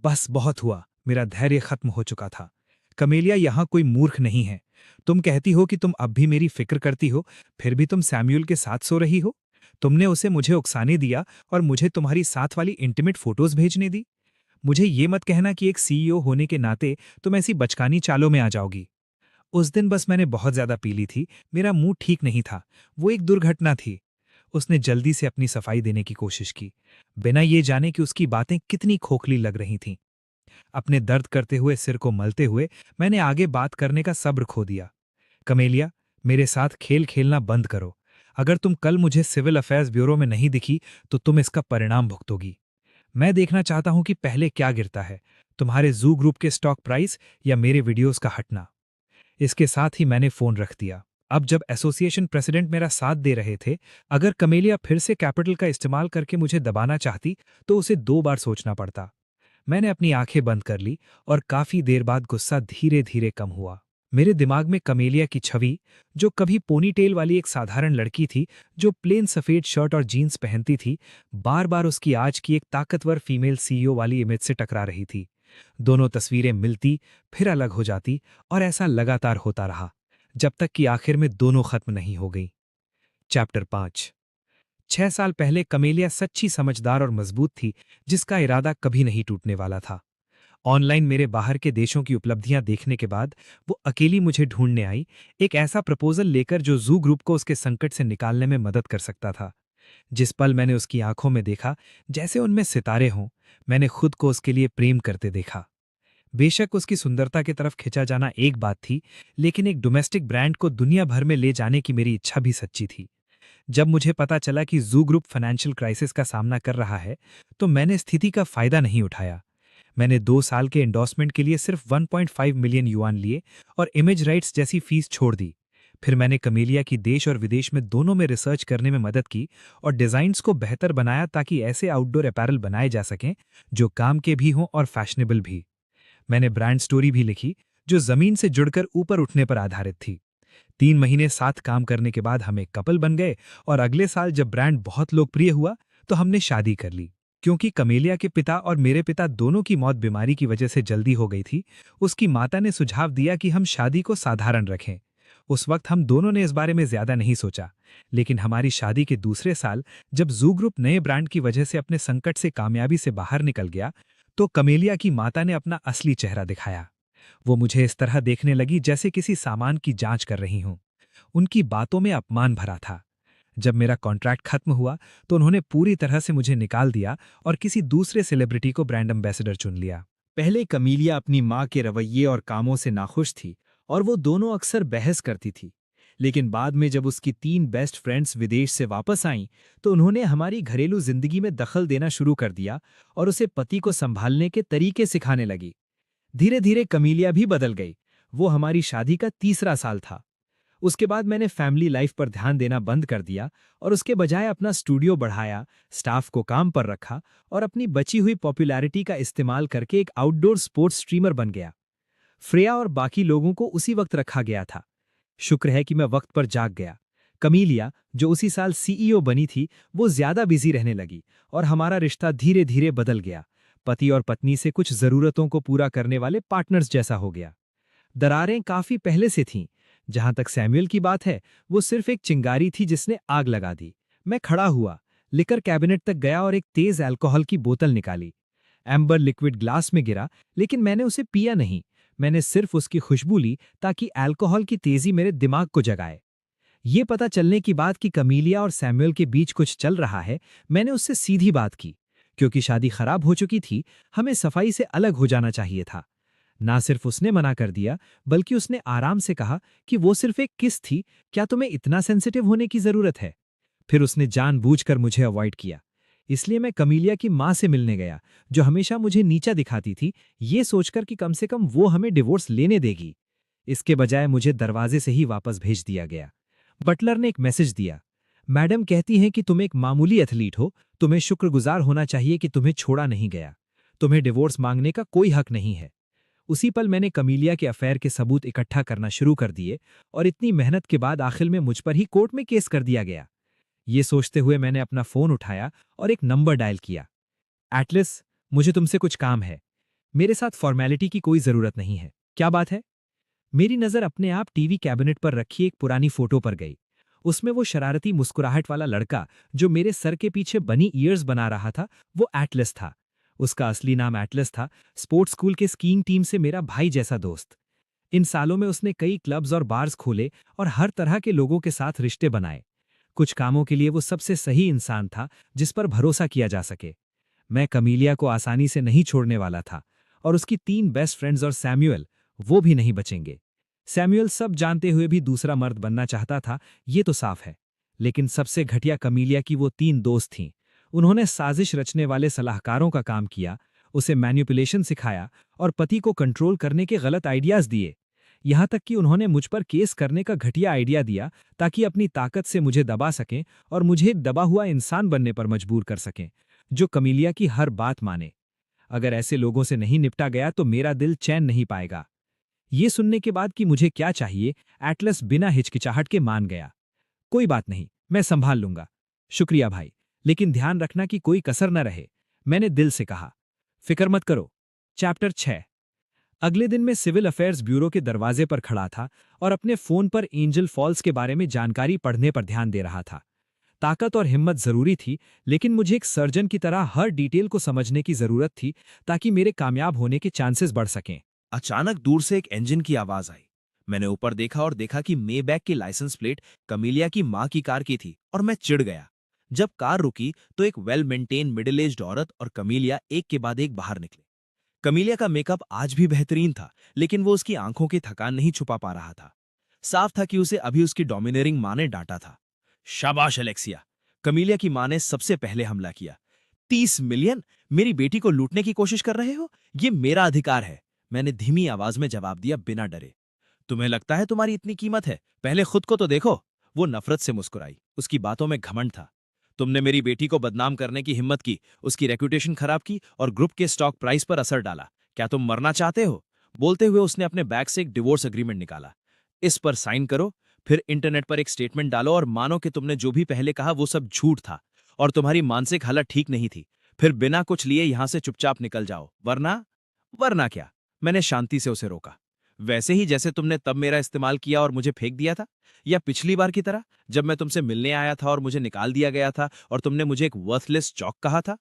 बस बहुत हुआ। मेरा धैर्य खत्म हो चुका था। कमीलिया, यहां कोई मूर्ख नहीं है। तुम कहती हो कि तुम अब भी मेरी फिक्र करती हो, फिर भी तुम सैम्यूल के साथ सो रही हो। तुमने उसे मुझे उकसाने दिया और मुझे तुम्हारी साथ वाली इंटीमेट फोटोज भेजने दी। मुझे ये मत कहना कि एक सीईओ होने के नाते तुम ऐसी बचकानी चालों में आ जाओगी। उस दिन बस मैंने बहुत ज्यादा पी ली थी। मेरा मूड ठीक नहीं था। वो एक दुर्घटना थी। उसने जल्दी से अपनी सफाई देने की कोशिश की, बिना ये जाने कि उसकी बातें कितनी खोखली लग रही थीं। अपने दर्द करते हुए सिर को मलते हुए मैंने आगे बात करने का सब्र खो दिया। कमेलिया, मेरे साथ खेल खेलना बंद करो। अगर तुम कल मुझे सिविल अफेयर्स ब्यूरो में नहीं दिखी तो तुम इसका परिणाम भुगतोगी। मैं देखना चाहता हूं कि पहले क्या गिरता है, तुम्हारे जू ग्रुप के स्टॉक प्राइस या मेरे वीडियोस का हटना। इसके साथ ही मैंने फोन रख दिया। अब जब एसोसिएशन प्रेसिडेंट मेरा साथ दे रहे थे, अगर कमेलिया फिर से कैपिटल का इस्तेमाल करके मुझे दबाना चाहती तो उसे 2 बार सोचना पड़ता। मैंने अपनी आंखें बंद कर ली और काफी देर बाद गुस्सा धीरे धीरे कम हुआ। मेरे दिमाग में कमेलिया की छवि, जो कभी पोनीटेल वाली एक साधारण लड़की थी जो प्लेन सफेद शर्ट और जीन्स पहनती थी, बार बार उसकी आज की एक ताकतवर फीमेल सीईओ वाली इमेज से टकरा रही थी। दोनों तस्वीरें मिलती, फिर अलग हो जाती, और ऐसा लगातार होता रहा जब तक कि आखिर में दोनों खत्म नहीं हो गई। चैप्टर 5। 6 साल पहले कमेलिया सच्ची समझदार और मजबूत थी, जिसका इरादा कभी नहीं टूटने वाला था। ऑनलाइन मेरे बाहर के देशों की उपलब्धियां देखने के बाद वो अकेली मुझे ढूंढने आई, एक ऐसा प्रपोजल लेकर जो जू ग्रुप को उसके संकट से निकालने में मदद कर सकता था। जिस पल मैंने उसकी आंखों में देखा, जैसे उनमें सितारे हों, मैंने खुद को उसके लिए प्रेम करते देखा। बेशक उसकी सुंदरता की तरफ खिंचा जाना एक बात थी, लेकिन एक डोमेस्टिक ब्रांड को दुनिया भर में ले जाने की मेरी इच्छा भी सच्ची थी। जब मुझे पता चला कि जू ग्रुप फाइनेंशियल क्राइसिस का सामना कर रहा है, तो मैंने स्थिति का फायदा नहीं उठाया। मैंने 2 साल के एंडोर्समेंट के लिए सिर्फ 1.5 मिलियन युआन लिए और इमेज राइट्स जैसी फीस छोड़ दी। फिर मैंने कमेलिया की देश और विदेश में दोनों में रिसर्च करने में मदद की और डिजाइन्स को बेहतर बनाया ताकि ऐसे आउटडोर अपैरल बनाए जा सकें जो काम के भी हों और फैशनेबल भी। मैंने ब्रांड स्टोरी भी लिखी, जो जमीन से जुड़कर ऊपर उठने पर आधारित थी। 3 महीने साथ काम करने के बाद हम एक कपल बन गए और अगले साल जब ब्रांड बहुत लोकप्रिय हुआ तो हमने शादी कर ली। क्योंकि कमेलिया के पिता और मेरे पिता दोनों की मौत बीमारी की वजह से जल्दी हो गई थी, उसकी माता ने सुझाव दिया कि हम शादी को साधारण रखें। उस वक्त हम दोनों ने इस बारे में ज्यादा नहीं सोचा, लेकिन हमारी शादी के दूसरे साल जब जू ग्रुप नए ब्रांड की वजह से अपने संकट से कामयाबी से बाहर निकल गया, तो कमेलिया की माता ने अपना असली चेहरा दिखाया। वो मुझे इस तरह देखने लगी जैसे किसी सामान की जांच कर रही हूं। उनकी बातों में अपमान भरा था। जब मेरा कॉन्ट्रैक्ट खत्म हुआ तो उन्होंने पूरी तरह से मुझे निकाल दिया और किसी दूसरे सेलिब्रिटी को ब्रांड एम्बेसडर चुन लिया। पहले कमीलिया अपनी माँ के रवैये और कामों से नाखुश थी और वो दोनों अक्सर बहस करती थी। लेकिन बाद में जब उसकी 3 बेस्ट फ्रेंड्स विदेश से वापस आईं, तो उन्होंने हमारी घरेलू जिंदगी में दखल देना शुरू कर दिया और उसे पति को संभालने के तरीके सिखाने लगी। धीरे धीरे कमीलिया भी बदल गई। वो हमारी शादी का तीसरा साल था। उसके बाद मैंने फैमिली लाइफ पर ध्यान देना बंद कर दिया और उसके बजाय अपना स्टूडियो बढ़ाया, स्टाफ को काम पर रखा और अपनी बची हुई पॉपुलैरिटी का इस्तेमाल करके एक आउटडोर स्पोर्ट्स स्ट्रीमर बन गया। फ्रेया और बाकी लोगों को उसी वक्त रखा गया था। शुक्र है कि मैं वक्त पर जाग गया। कमीलिया, जो उसी साल सीईओ बनी थी, वो ज्यादा बिजी रहने लगी और हमारा रिश्ता धीरे धीरे बदल गया। पति और पत्नी से कुछ जरूरतों को पूरा करने वाले पार्टनर्स जैसा हो गया। दरारें काफी पहले से थीं। जहां तक सैमुअल की बात है, वो सिर्फ एक चिंगारी थी जिसने आग लगा दी। मैं खड़ा हुआ, लिकर कैबिनेट तक गया और एक तेज अल्कोहल की बोतल निकाली। एम्बर लिक्विड ग्लास में गिरा, लेकिन मैंने उसे पिया नहीं। मैंने सिर्फ उसकी खुशबू ली ताकि अल्कोहल की तेजी मेरे दिमाग को जगाए। ये पता चलने की बात कि कमीलिया और सैमुअल के बीच कुछ चल रहा है, मैंने उससे सीधी बात की। क्योंकि शादी खराब हो चुकी थी, हमें सफाई से अलग हो जाना चाहिए था। ना सिर्फ उसने मना कर दिया, बल्कि उसने आराम से कहा कि वो सिर्फ एक किस थी, क्या तुम्हें इतना सेंसिटिव होने की जरूरत है। फिर उसने जानबूझकर मुझे अवॉइड किया। इसलिए मैं कमीलिया की माँ से मिलने गया, जो हमेशा मुझे नीचा दिखाती थी, ये सोचकर कि कम से कम वो हमें डिवोर्स लेने देगी। इसके बजाय मुझे दरवाजे से ही वापस भेज दिया गया। बटलर ने एक मैसेज दिया, मैडम कहती हैं कि तुम एक मामूली एथलीट हो, तुम्हें शुक्रगुजार होना चाहिए कि तुम्हें छोड़ा नहीं गया। तुम्हें डिवोर्स मांगने का कोई हक नहीं है। उसी पल मैंने कमीलिया के अफेयर के सबूत इकट्ठा करना शुरू कर दिए और इतनी मेहनत के बाद आखिर में मुझ पर ही कोर्ट में केस कर दिया गया। ये सोचते हुए मैंने अपना फोन उठाया और एक नंबर डायल किया। एटलस, मुझे तुमसे कुछ काम है। मेरे साथ फॉर्मेलिटी की कोई जरूरत नहीं है। क्या बात है? मेरी नजर अपने आप टीवी कैबिनेट पर रखी एक पुरानी फोटो पर गई। उसमें वो शरारती मुस्कुराहट वाला लड़का जो मेरे सर के पीछे बनी ईयर्स बना रहा था, वो एटलस था। उसका असली नाम एटलस था, स्पोर्ट्स स्कूल के स्कीइंग टीम से मेरा भाई जैसा दोस्त। इन सालों में उसने कई क्लब्स और बार्स खोले और हर तरह के लोगों के साथ रिश्ते बनाए। कुछ कामों के लिए वो सबसे सही इंसान था जिस पर भरोसा किया जा सके। मैं कमीलिया को आसानी से नहीं छोड़ने वाला था, और उसकी 3 बेस्ट फ्रेंड्स और सैमुअल, वो भी नहीं बचेंगे। सैमुअल सब जानते हुए भी दूसरा मर्द बनना चाहता था, ये तो साफ है। लेकिन सबसे घटिया कमीलिया की वो 3 दोस्त थीं। उन्होंने साजिश रचने वाले सलाहकारों का काम किया, उसे मैनिपुलेशन सिखाया और पति को कंट्रोल करने के गलत आइडियाज दिए। यहां तक कि उन्होंने मुझ पर केस करने का घटिया आइडिया दिया ताकि अपनी ताकत से मुझे दबा सकें और मुझे एक दबा हुआ इंसान बनने पर मजबूर कर सकें, जो कमीलिया की हर बात माने। अगर ऐसे लोगों से नहीं निपटा गया तो मेरा दिल चैन नहीं पाएगा। ये सुनने के बाद कि मुझे क्या चाहिए, एटलस बिना हिचकिचाहट के मान गया। कोई बात नहीं, मैं संभाल लूंगा। शुक्रिया भाई, लेकिन ध्यान रखना कि कोई कसर न रहे, मैंने दिल से कहा। फिक्र मत करो। चैप्टर 6। अगले दिन मैं सिविल अफेयर्स ब्यूरो के दरवाजे पर खड़ा था और अपने फोन पर एंजल फॉल्स के बारे में जानकारी पढ़ने पर ध्यान दे रहा था। ताकत और हिम्मत जरूरी थी, लेकिन मुझे एक सर्जन की तरह हर डिटेल को समझने की जरूरत थी ताकि मेरे कामयाब होने के चांसेस बढ़ सकें। अचानक दूर से एक इंजन की आवाज आई। मैंने ऊपर देखा और देखा कि मेबैक की लाइसेंस प्लेट कमीलिया की मां की कार की थी और मैं चिढ़ गया। जब कार रुकी तो एक वेल मेंटेन मिडिल एज्ड औरत और कमीलिया एक के बाद एक बाहर निकले। कमीलिया का मेकअप आज भी बेहतरीन था, लेकिन वो उसकी आंखों की थकान नहीं छुपा पा रहा था। साफ था कि उसे अभी उसकी डोमिनेरिंग मां ने डांटा था। शाबाश एलेक्सिया, कमीलिया की मां ने सबसे पहले हमला किया। 30 मिलियन? मेरी बेटी को लूटने की कोशिश कर रहे हो? ये मेरा अधिकार है, मैंने धीमी आवाज में जवाब दिया बिना डरे। तुम्हें लगता है तुम्हारी इतनी कीमत है? पहले खुद को तो देखो। वो नफरत से मुस्कुराई, उसकी बातों में घमंड था। तुमने मेरी बेटी को बदनाम करने की हिम्मत की, उसकी रेपुटेशन खराब की और ग्रुप के स्टॉक प्राइस पर असर डाला। क्या तुम मरना चाहते हो? बोलते हुए उसने अपने बैग से एक डिवोर्स एग्रीमेंट निकाला। इस पर साइन करो, फिर इंटरनेट पर एक स्टेटमेंट डालो और मानो कि तुमने जो भी पहले कहा वो सब झूठ था और तुम्हारी मानसिक हालत ठीक नहीं थी। फिर बिना कुछ लिए यहां से चुपचाप निकल जाओ, वरना क्या? मैंने शांति से उसे रोका। वैसे ही जैसे तुमने तब मेरा इस्तेमाल किया और मुझे फेंक दिया था, या पिछली बार की तरह जब मैं तुमसे मिलने आया था और मुझे निकाल दिया गया था और तुमने मुझे एक वर्थलेस चौक कहा था।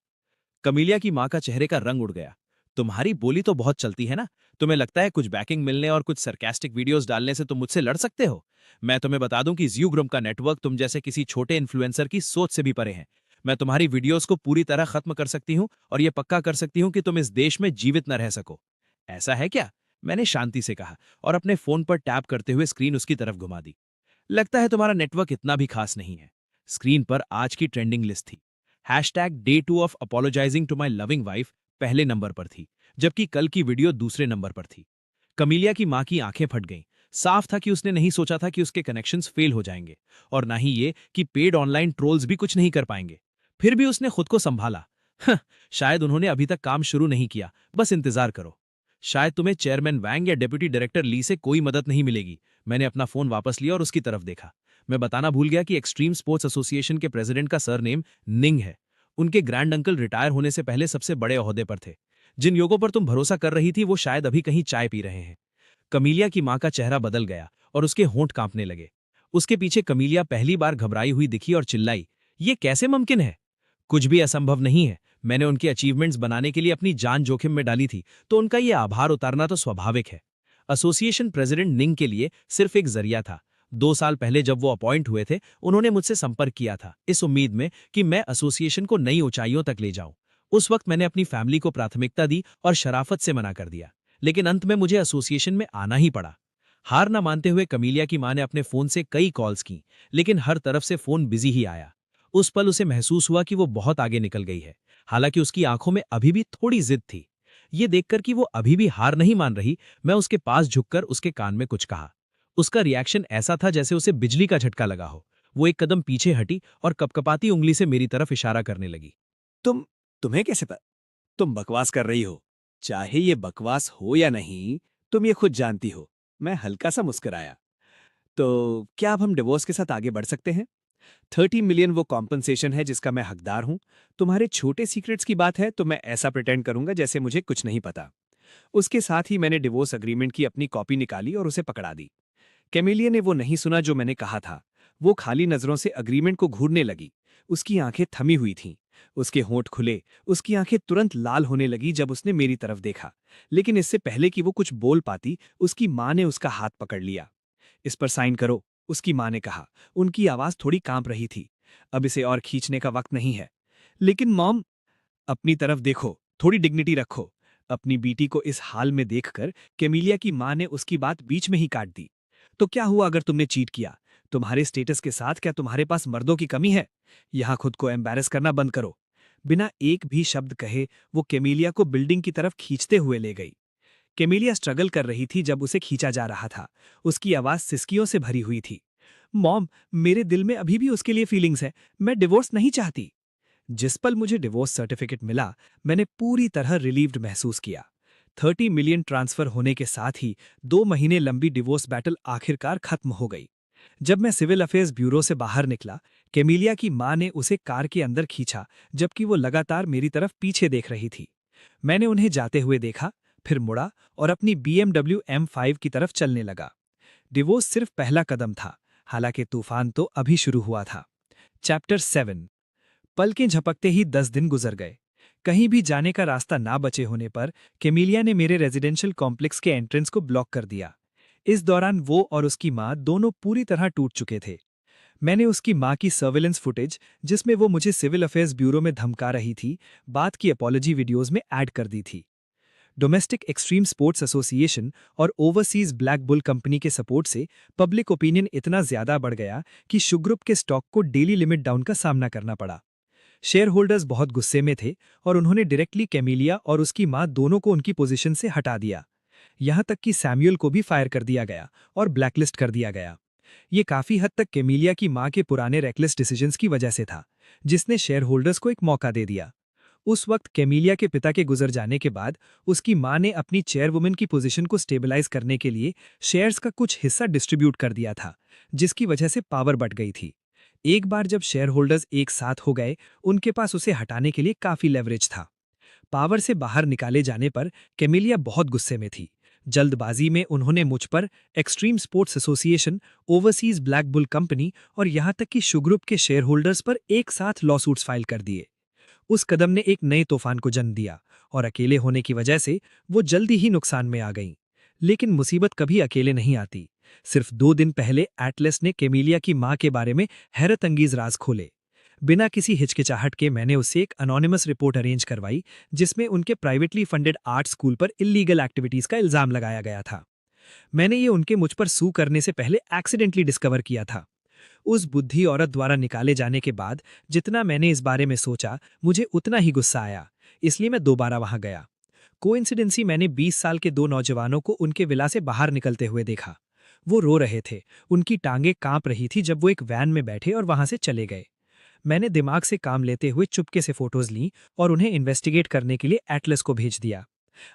कमीलिया की मां का चेहरे का रंग उड़ गया। तुम्हारी बोली तो बहुत चलती है ना? तुम्हें लगता है कुछ बैकिंग मिलने और कुछ सरकास्टिक वीडियोस डालने से तुम मुझसे लड़ सकते हो? मैं तुम्हें बता दूं कि ज़्यू ग्रुप का नेटवर्क तुम जैसे किसी छोटे इन्फ्लुएंसर की सोच से भी परे है। मैं तुम्हारी वीडियोस को पूरी तरह खत्म कर सकती हूं और यह पक्का कर सकती हूं कि तुम इस देश में जीवित न रह सको। ऐसा है क्या? मैंने शांति से कहा और अपने फोन पर टैप करते हुए स्क्रीन उसकी तरफ घुमा दी। लगता है तुम्हारा नेटवर्क इतना भी खास नहीं है। स्क्रीन पर आज की ट्रेंडिंग लिस्ट थी। #Day 2 of apologizing to my loving wife पहले नंबर पर थी, जबकि कल की वीडियो दूसरे नंबर पर थी। कमीलिया की मां की आंखें फट गईं। साफ था कि उसने नहीं सोचा था कि उसके कनेक्शंस फेल हो जाएंगे, और ना ही ये कि पेड ऑनलाइन ट्रोल्स भी कुछ नहीं कर पाएंगे। फिर भी उसने खुद को संभाला। "हं, शायद उन्होंने अभी तक काम शुरू नहीं किया, बस इंतजार करो। शायद तुम्हें चेयरमैन वैंग या डेप्यूटी डायरेक्टर ली से कोई मदद नहीं मिलेगी।" मैंने अपना फोन वापस लिया और उसकी तरफ देखा। मैं बताना भूल गया कि एक्सट्रीम स्पोर्ट्स एसोसिएशन के प्रेसिडेंट का सरनेम निंग है। उनके ग्रैंड अंकल रिटायर होने से पहले सबसे बड़े ओहदे पर थे। जिन लोगों पर तुम भरोसा कर रही थी वो शायद अभी कहीं चाय पी रहे हैं। कमीलिया की मां का चेहरा बदल गया और उसके होंठ कांपने लगे। उसके पीछे कमीलिया पहली बार घबराई हुई दिखी और चिल्लाई, "ये कैसे मुमकिन है? कुछ भी असंभव नहीं है। मैंने उनके अचीवमेंट्स बनाने के लिए अपनी जान जोखिम में डाली थी, तो उनका ये आभार उतारना तो स्वाभाविक है।" एसोसिएशन प्रेसिडेंट निंग के लिए सिर्फ एक जरिया था। 2 साल पहले जब वो अपॉइंट हुए थे, उन्होंने मुझसे संपर्क किया था, इस उम्मीद में कि मैं एसोसिएशन को नई ऊंचाइयों तक ले जाऊं। उस वक्त मैंने अपनी फैमिली को प्राथमिकता दी और शराफत से मना कर दिया, लेकिन अंत में मुझे एसोसिएशन में आना ही पड़ा। हार न मानते हुए कमीलिया की मां ने अपने फोन से कई कॉल्स की, लेकिन हर तरफ से फोन बिजी ही आया। उस पल उसे महसूस हुआ कि वो बहुत आगे निकल गई है, हालांकि उसकी आंखों में अभी भी थोड़ी जिद थी। ये देखकर कि वो अभी भी हार नहीं मान रही, मैं उसके पास झुककर उसके कान में कुछ कहा। उसका रिएक्शन ऐसा था जैसे उसे बिजली का झटका लगा हो। वो एक कदम पीछे हटी और कपकपाती उंगली से मेरी तरफ इशारा करने लगी। तुम्हें कैसे पता? तुम बकवास कर रही हो। चाहे ये बकवास हो या नहीं, तुम ये खुद जानती हो। मैं हल्का सा मुस्कुराया। तो क्या अब हम डिवोर्स के साथ आगे बढ़ सकते हैं? 30 मिलियन वो कॉम्पनसेशन है जिसका मैं हकदार हूं। तुम्हारे छोटे सीक्रेट्स की बात है तो मैं ऐसा प्रिटेंड करूंगा जैसे मुझे कुछ नहीं पता। उसके साथ ही मैंने डिवोर्स एग्रीमेंट की अपनी कॉपी निकाली और उसे पकड़ा दी। कैमिलिया ने वो नहीं सुना जो मैंने कहा था। वो खाली नजरों से एग्रीमेंट को घूरने लगी। उसकी आंखें थमी हुई थीं। उसके होंठ खुले, उसकी आंखें तुरंत लाल होने लगी जब उसने मेरी तरफ देखा। लेकिन इससे पहले कि वो कुछ बोल पाती, उसकी मां ने उसका हाथ पकड़ लिया। "इस पर साइन करो।" उसकी माँ ने कहा। उनकी आवाज थोड़ी कांप रही थी। अब इसे और खींचने का वक्त नहीं है। लेकिन मॉम, अपनी तरफ देखो, थोड़ी डिग्निटी रखो। अपनी बेटी को इस हाल में देखकर कैमिलिया की माँ ने उसकी बात बीच में ही काट दी। तो क्या हुआ अगर तुमने चीट किया? तुम्हारे स्टेटस के साथ क्या तुम्हारे पास मर्दों की कमी है? यहां खुद को एम्बैरस करना बंद करो। बिना एक भी शब्द कहे वो कैमिलिया को बिल्डिंग की तरफ खींचते हुए ले गई। कैमिलिया स्ट्रगल कर रही थी जब उसे खींचा जा रहा था। उसकी आवाज सिसकियों से भरी हुई थी। मॉम, मेरे दिल में अभी भी उसके लिए फीलिंग्स है। मैं डिवोर्स नहीं चाहती। जिस पल मुझे डिवोर्स सर्टिफिकेट मिला, मैंने पूरी तरह रिलीव्ड महसूस किया। 30 मिलियन ट्रांसफर होने के साथ ही 2 महीने लंबी डिवोर्स बैटल आखिरकार खत्म हो गई। जब मैं सिविल अफेयर्स ब्यूरो से बाहर निकला, कैमिलिया की मां ने उसे कार के अंदर खींचा, जबकि वो लगातार मेरी तरफ पीछे देख रही थी। मैंने उन्हें जाते हुए देखा, फिर मुड़ा और अपनी BMW M5 की तरफ चलने लगा। डिवोर्स सिर्फ पहला कदम था, हालांकि तूफान तो अभी शुरू हुआ था। चैप्टर 7। पलकें झपकते ही 10 दिन गुजर गए। कहीं भी जाने का रास्ता ना बचे होने पर कैमिलिया ने मेरे रेजिडेंशियल कॉम्प्लेक्स के एंट्रेंस को ब्लॉक कर दिया। इस दौरान वो और उसकी मां दोनों पूरी तरह टूट चुके थे। मैंने उसकी मां की सर्विलेंस फुटेज, जिसमें वो मुझे सिविल अफेयर्स ब्यूरो में धमका रही थी, बात की अपॉलॉजी वीडियोज में ऐड कर दी थी। डोमेस्टिक एक्सट्रीम स्पोर्ट्स एसोसिएशन और ओवरसीज ब्लैक बुल कंपनी के सपोर्ट से पब्लिक ओपिनियन इतना ज्यादा बढ़ गया कि शुगर ग्रुप के स्टॉक को डेली लिमिट डाउन का सामना करना पड़ा। शेयर होल्डर्स बहुत गुस्से में थे और उन्होंने डायरेक्टली कैमिलिया और उसकी मां दोनों को उनकी पोजीशन से हटा दिया। यहां तक कि सैमुअल को भी फायर कर दिया गया और ब्लैकलिस्ट कर दिया गया। ये काफी हद तक कैमिलिया की मां के पुराने रेकलेस डिसीजंस की वजह से था, जिसने शेयर होल्डर्स को एक मौका दे दिया। उस वक्त कैमिलिया के पिता के गुजर जाने के बाद उसकी मां ने अपनी चेयरवुमन की पोजीशन को स्टेबलाइज करने के लिए शेयर्स का कुछ हिस्सा डिस्ट्रीब्यूट कर दिया था, जिसकी वजह से पावर बढ़ गई थी। एक बार जब शेयर होल्डर्स एक साथ हो गए, उनके पास उसे हटाने के लिए काफी लेवरेज था। पावर से बाहर निकाले जाने पर कैमिलिया बहुत गुस्से में थी। जल्दबाजी में उन्होंने मुझ पर, extreme sports association, overseas black bull company और यहां तक कि शुगर ग्रुप के शेयर होल्डर्स पर एक साथ लॉसूट्स फाइल कर दिए। उस कदम ने एक नए तूफान को जन्म दिया और अकेले होने की वजह से वो जल्दी ही नुकसान में आ गईं। लेकिन मुसीबत कभी अकेले नहीं आती। सिर्फ 2 दिन पहले एटलस ने कैमिलिया की मां के बारे में हैरत अंगेज राज खोले। बिना किसी हिचकिचाहट के मैंने उससे एक अनोनिमस रिपोर्ट अरेंज करवाई, जिसमें उनके प्राइवेटली फंडेड आर्ट स्कूल पर इल्लीगल एक्टिविटीज का इल्जाम लगाया गया था। मैंने ये उनके मुझ पर सू करने से पहले एक्सीडेंटली डिस्कवर किया था। उस बुद्धि औरत द्वारा निकाले जाने के बाद जितना मैंने इस बारे में सोचा, मुझे उतना ही गुस्सा आया। इसलिए मैं दोबारा वहां गया। कोइंसिडेंसी, मैंने 20 साल के 2 नौजवानों को उनके विला से बाहर निकलते हुए देखा। वो रो रहे थे, उनकी टांगें कांप रही थी जब वो एक वैन में बैठे और वहां से चले गए। मैंने दिमाग से काम लेते हुए चुपके से फोटोज लीं और उन्हें इन्वेस्टिगेट करने के लिए एटलस को भेज दिया।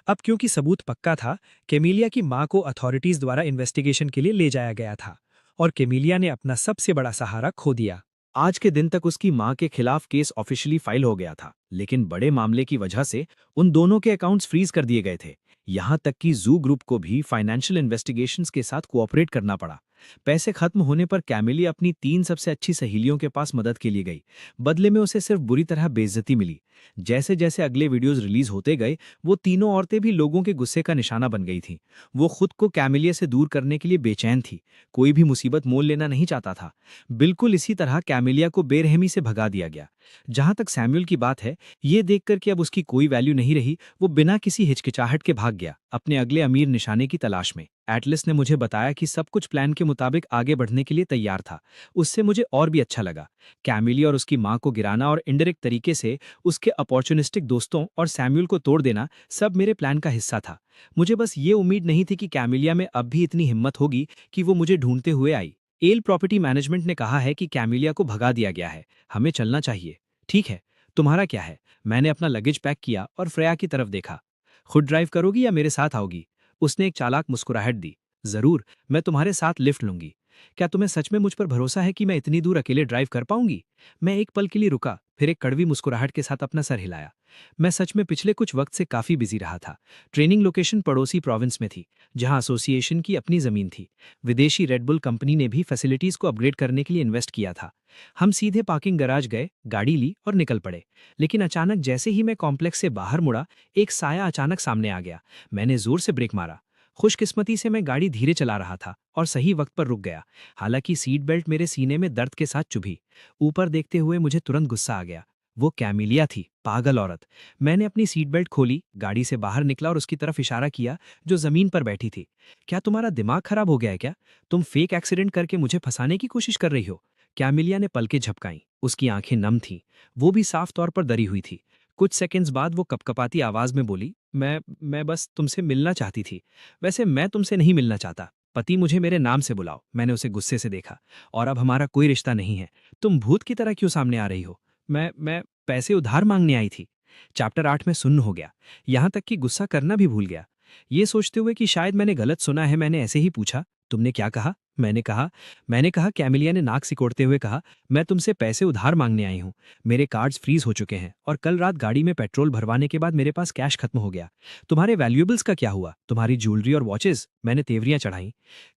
अब क्योंकि सबूत पक्का था, कैमिलिया की मां को अथॉरिटीज द्वारा इन्वेस्टिगेशन के लिए ले जाया गया था और कैमिलिया ने अपना सबसे बड़ा सहारा खो दिया। आज के दिन तक उसकी मां के खिलाफ केस ऑफिशियली फाइल हो गया था, लेकिन बड़े मामले की वजह से उन दोनों के अकाउंट्स फ्रीज कर दिए गए थे। यहां तक कि जू ग्रुप को भी फाइनेंशियल इन्वेस्टिगेशंस के साथ कोऑपरेट करना पड़ा। पैसे खत्म होने पर कैमिली अपनी 3 सबसे अच्छी सहेलियों के पास मदद के लिए गई। बदले में उसे सिर्फ बुरी तरह बेइज्जती मिली। जैसे जैसे अगले वीडियोस रिलीज होते गए, वो तीनों औरतें भी लोगों के गुस्से का निशाना बन गई थीं। वो खुद को कैमिलिया से दूर करने के लिए बेचैन थी, कोई भी मुसीबत मोल लेना नहीं चाहता था। बिल्कुल इसी तरह कैमिलिया को बेरहमी से भगा दिया गया। जहां तक सैमुअल की बात है, ये देखकर कि अब उसकी कोई वैल्यू नहीं रही, वो बिना किसी हिचकिचाहट के भाग गया, अपने अगले अमीर निशाने की तलाश में। एटलस ने मुझे बताया कि सब कुछ प्लान के मुताबिक आगे बढ़ने के लिए तैयार था। उससे मुझे और भी अच्छा लगा। कैमिली और उसकी मां को गिराना और इनडायरेक्ट तरीके से उसके अपॉर्चुनिस्टिक दोस्तों और सैमुअल को तोड़ देना सब मेरे प्लान का हिस्सा था। मुझे बस ये उम्मीद नहीं थी कि कैमिलिया में अब भी इतनी हिम्मत होगी कि वो मुझे ढूंढते हुए आई। एल प्रॉपर्टी मैनेजमेंट ने कहा है कि कैमिलिया को भगा दिया गया है, हमें चलना चाहिए। ठीक है, तुम्हारा क्या है? मैंने अपना लगेज पैक किया और फ्रेया की तरफ देखा। खुद ड्राइव करोगी या मेरे साथ आओगी? उसने एक चालाक मुस्कुराहट दी। जरूर, मैं तुम्हारे साथ लिफ्ट लूंगी। क्या तुम्हें सच में मुझ पर भरोसा है कि मैं इतनी दूर अकेले ड्राइव कर पाऊंगी? मैं एक पल के लिए रुका, फिर एक कड़वी मुस्कुराहट के साथ अपना सर हिलाया। मैं सच में पिछले कुछ वक्त से काफी बिजी रहा था। ट्रेनिंग लोकेशन पड़ोसी प्रोविंस में थी, जहां एसोसिएशन की अपनी जमीन थी। विदेशी रेडबुल कंपनी ने भी फैसिलिटीज को अपग्रेड करने के लिए इन्वेस्ट किया था। हम सीधे पार्किंग गराज गए, गाड़ी ली और निकल पड़े। लेकिन अचानक जैसे ही मैं कॉम्प्लेक्स से बाहर मुड़ा, एक साया अचानक सामने आ गया। मैंने जोर से ब्रेक मारा। खुशकिस्मती से मैं गाड़ी धीरे चला रहा था और सही वक्त पर रुक गया। हालांकि सीट बेल्ट मेरे सीने में दर्द के साथ चुभी। ऊपर देखते हुए मुझे तुरंत गुस्सा आ गया। वो कैमिलिया थी, पागल औरत। मैंने अपनी सीट बेल्ट खोली, गाड़ी से बाहर निकला और उसकी तरफ इशारा किया जो जमीन पर बैठी थी। क्या तुम्हारा दिमाग खराब हो गया है क्या? तुम फेक एक्सीडेंट करके मुझे फंसाने की कोशिश कर रही हो? कैमिलिया ने पलकें झपकाईं। उसकी आंखें नम थीं। वो भी साफ तौर पर डरी हुई थी। कुछ सेकंड्स बाद वो कपकपाती आवाज में बोली, मैं बस तुमसे मिलना चाहती थी। वैसे मैं तुमसे नहीं मिलना चाहता। पति मुझे मेरे नाम से बुलाओ। मैंने उसे गुस्से से देखा। और अब हमारा कोई रिश्ता नहीं है। तुम भूत की तरह क्यों सामने आ रही हो? मैं पैसे उधार मांगने आई थी। चैप्टर 8 में सुन्न हो गया। यहां तक कि गुस्सा करना भी भूल गया। ये सोचते हुए कि शायद मैंने गलत सुना है, मैंने ऐसे ही पूछा, तुमने क्या कहा? मैंने कहा, कैमिलिया ने नाक सिकोड़ते हुए कहा, मैं तुमसे पैसे उधार मांगने आई हूं। मेरे कार्ड्स फ्रीज हो चुके हैं और कल रात गाड़ी में पेट्रोल भरवाने के बाद मेरे पास कैश खत्म हो गया। तुम्हारे वैल्यूएबल्स का क्या हुआ? तुम्हारी ज्वेलरी और वॉचेस? मैंने तेवरियां चढ़ाई।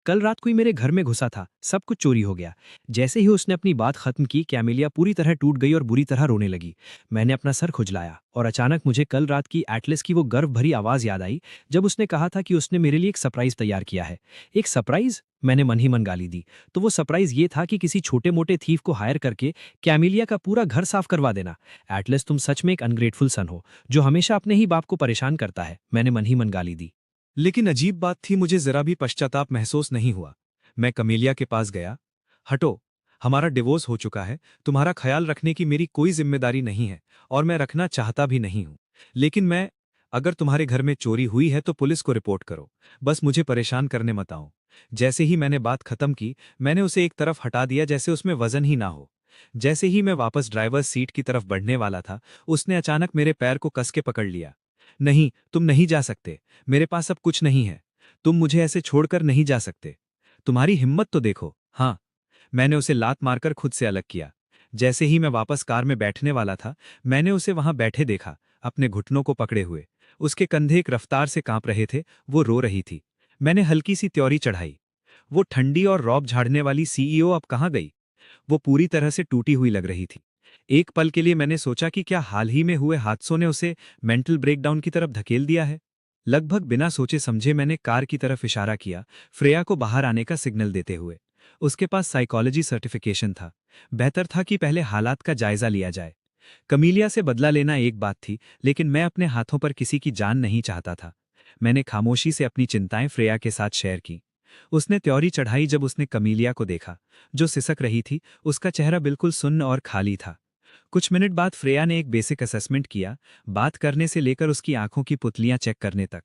कल रात कोई मेरे घर में घुसा था, सब कुछ चोरी हो गया। जैसे ही उसने अपनी बात खत्म की, कैमिलिया पूरी तरह टूट गई और बुरी तरह रोने लगी। मैंने अपना सर खुजलाया और अचानक मुझे कल रात की एटलस की वो गर्व भरी आवाज याद आई जब उसने कहा था कि उसने मेरे लिए एक सरप्राइज तैयार किया है। एक सरप्राइज? मैंने मन ही मन गाली दी। तो वो सरप्राइज ये था कि किसी छोटे मोटे थीफ को हायर करके कैमिलिया का पूरा घर साफ करवा देना। एटलस, तुम सच में एक अनग्रेटफुल सन हो जो हमेशा अपने ही बाप को परेशान करता है। मैंने मन ही मन गाली दी। लेकिन अजीब बात थी, मुझे जरा भी पश्चाताप महसूस नहीं हुआ। मैं कमेलिया के पास गया। हटो, हमारा डिवोर्स हो चुका है। तुम्हारा ख्याल रखने की मेरी कोई जिम्मेदारी नहीं है और मैं रखना चाहता भी नहीं हूं। लेकिन अगर तुम्हारे घर में चोरी हुई है तो पुलिस को रिपोर्ट करो। बस मुझे परेशान करने मत आओ। जैसे ही मैंने बात खत्म की, मैंने उसे एक तरफ हटा दिया जैसे उसमें वजन ही ना हो। जैसे ही मैं वापस ड्राइवर्स सीट की तरफ बढ़ने वाला था, उसने अचानक मेरे पैर को कस के पकड़ लिया। नहीं, तुम नहीं जा सकते। मेरे पास अब कुछ नहीं है। तुम मुझे ऐसे छोड़कर नहीं जा सकते। तुम्हारी हिम्मत तो देखो। हाँ, मैंने उसे लात मारकर खुद से अलग किया। जैसे ही मैं वापस कार में बैठने वाला था, मैंने उसे वहां बैठे देखा, अपने घुटनों को पकड़े हुए। उसके कंधे एक रफ्तार से कांप रहे थे। वो रो रही थी। मैंने हल्की सी त्योरी चढ़ाई। वो ठंडी और रौब झाड़ने वाली सीईओ अब कहाँ गई? वो पूरी तरह से टूटी हुई लग रही थी। एक पल के लिए मैंने सोचा कि क्या हाल ही में हुए हादसों ने उसे मेंटल ब्रेकडाउन की तरफ धकेल दिया है। लगभग बिना सोचे समझे मैंने कार की तरफ इशारा किया, फ्रेया को बाहर आने का सिग्नल देते हुए। उसके पास साइकोलॉजी सर्टिफिकेशन था। बेहतर था कि पहले हालात का जायजा लिया जाए। कमीलिया से बदला लेना एक बात थी, लेकिन मैं अपने हाथों पर किसी की जान नहीं चाहता था। मैंने खामोशी से अपनी चिंताएं फ्रेया के साथ शेयर की। उसने त्योरी चढ़ाई जब उसने कमीलिया को देखा, जो सिसक रही थी। उसका चेहरा बिल्कुल सुन्न और खाली था। कुछ मिनट बाद फ्रेया ने एक बेसिक असेसमेंट किया, बात करने से लेकर उसकी आंखों की पुतलियां चेक करने तक।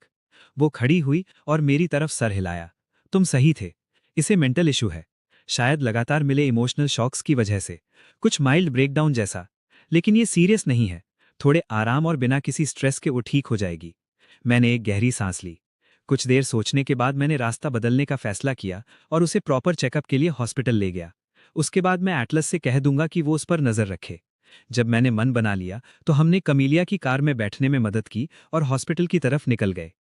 वो खड़ी हुई और मेरी तरफ सर हिलाया। तुम सही थे। इसे मेंटल इशू है। शायद लगातार मिले इमोशनल शॉक्स की वजह से। कुछ माइल्ड ब्रेकडाउन जैसा। लेकिन ये सीरियस नहीं है। थोड़े आराम और बिना किसी स्ट्रेस के वो ठीक हो जाएगी। मैंने एक गहरी सांस ली। कुछ देर सोचने के बाद मैंने रास्ता बदलने का फैसला किया और उसे प्रॉपर चेकअप के लिए हॉस्पिटल ले गया। उसके बाद मैं एटलस से कह दूंगा कि वो उस पर नजर रखे। जब मैंने मन बना लिया तो हमने कमीलिया की कार में बैठने में मदद की और हॉस्पिटल की तरफ निकल गए।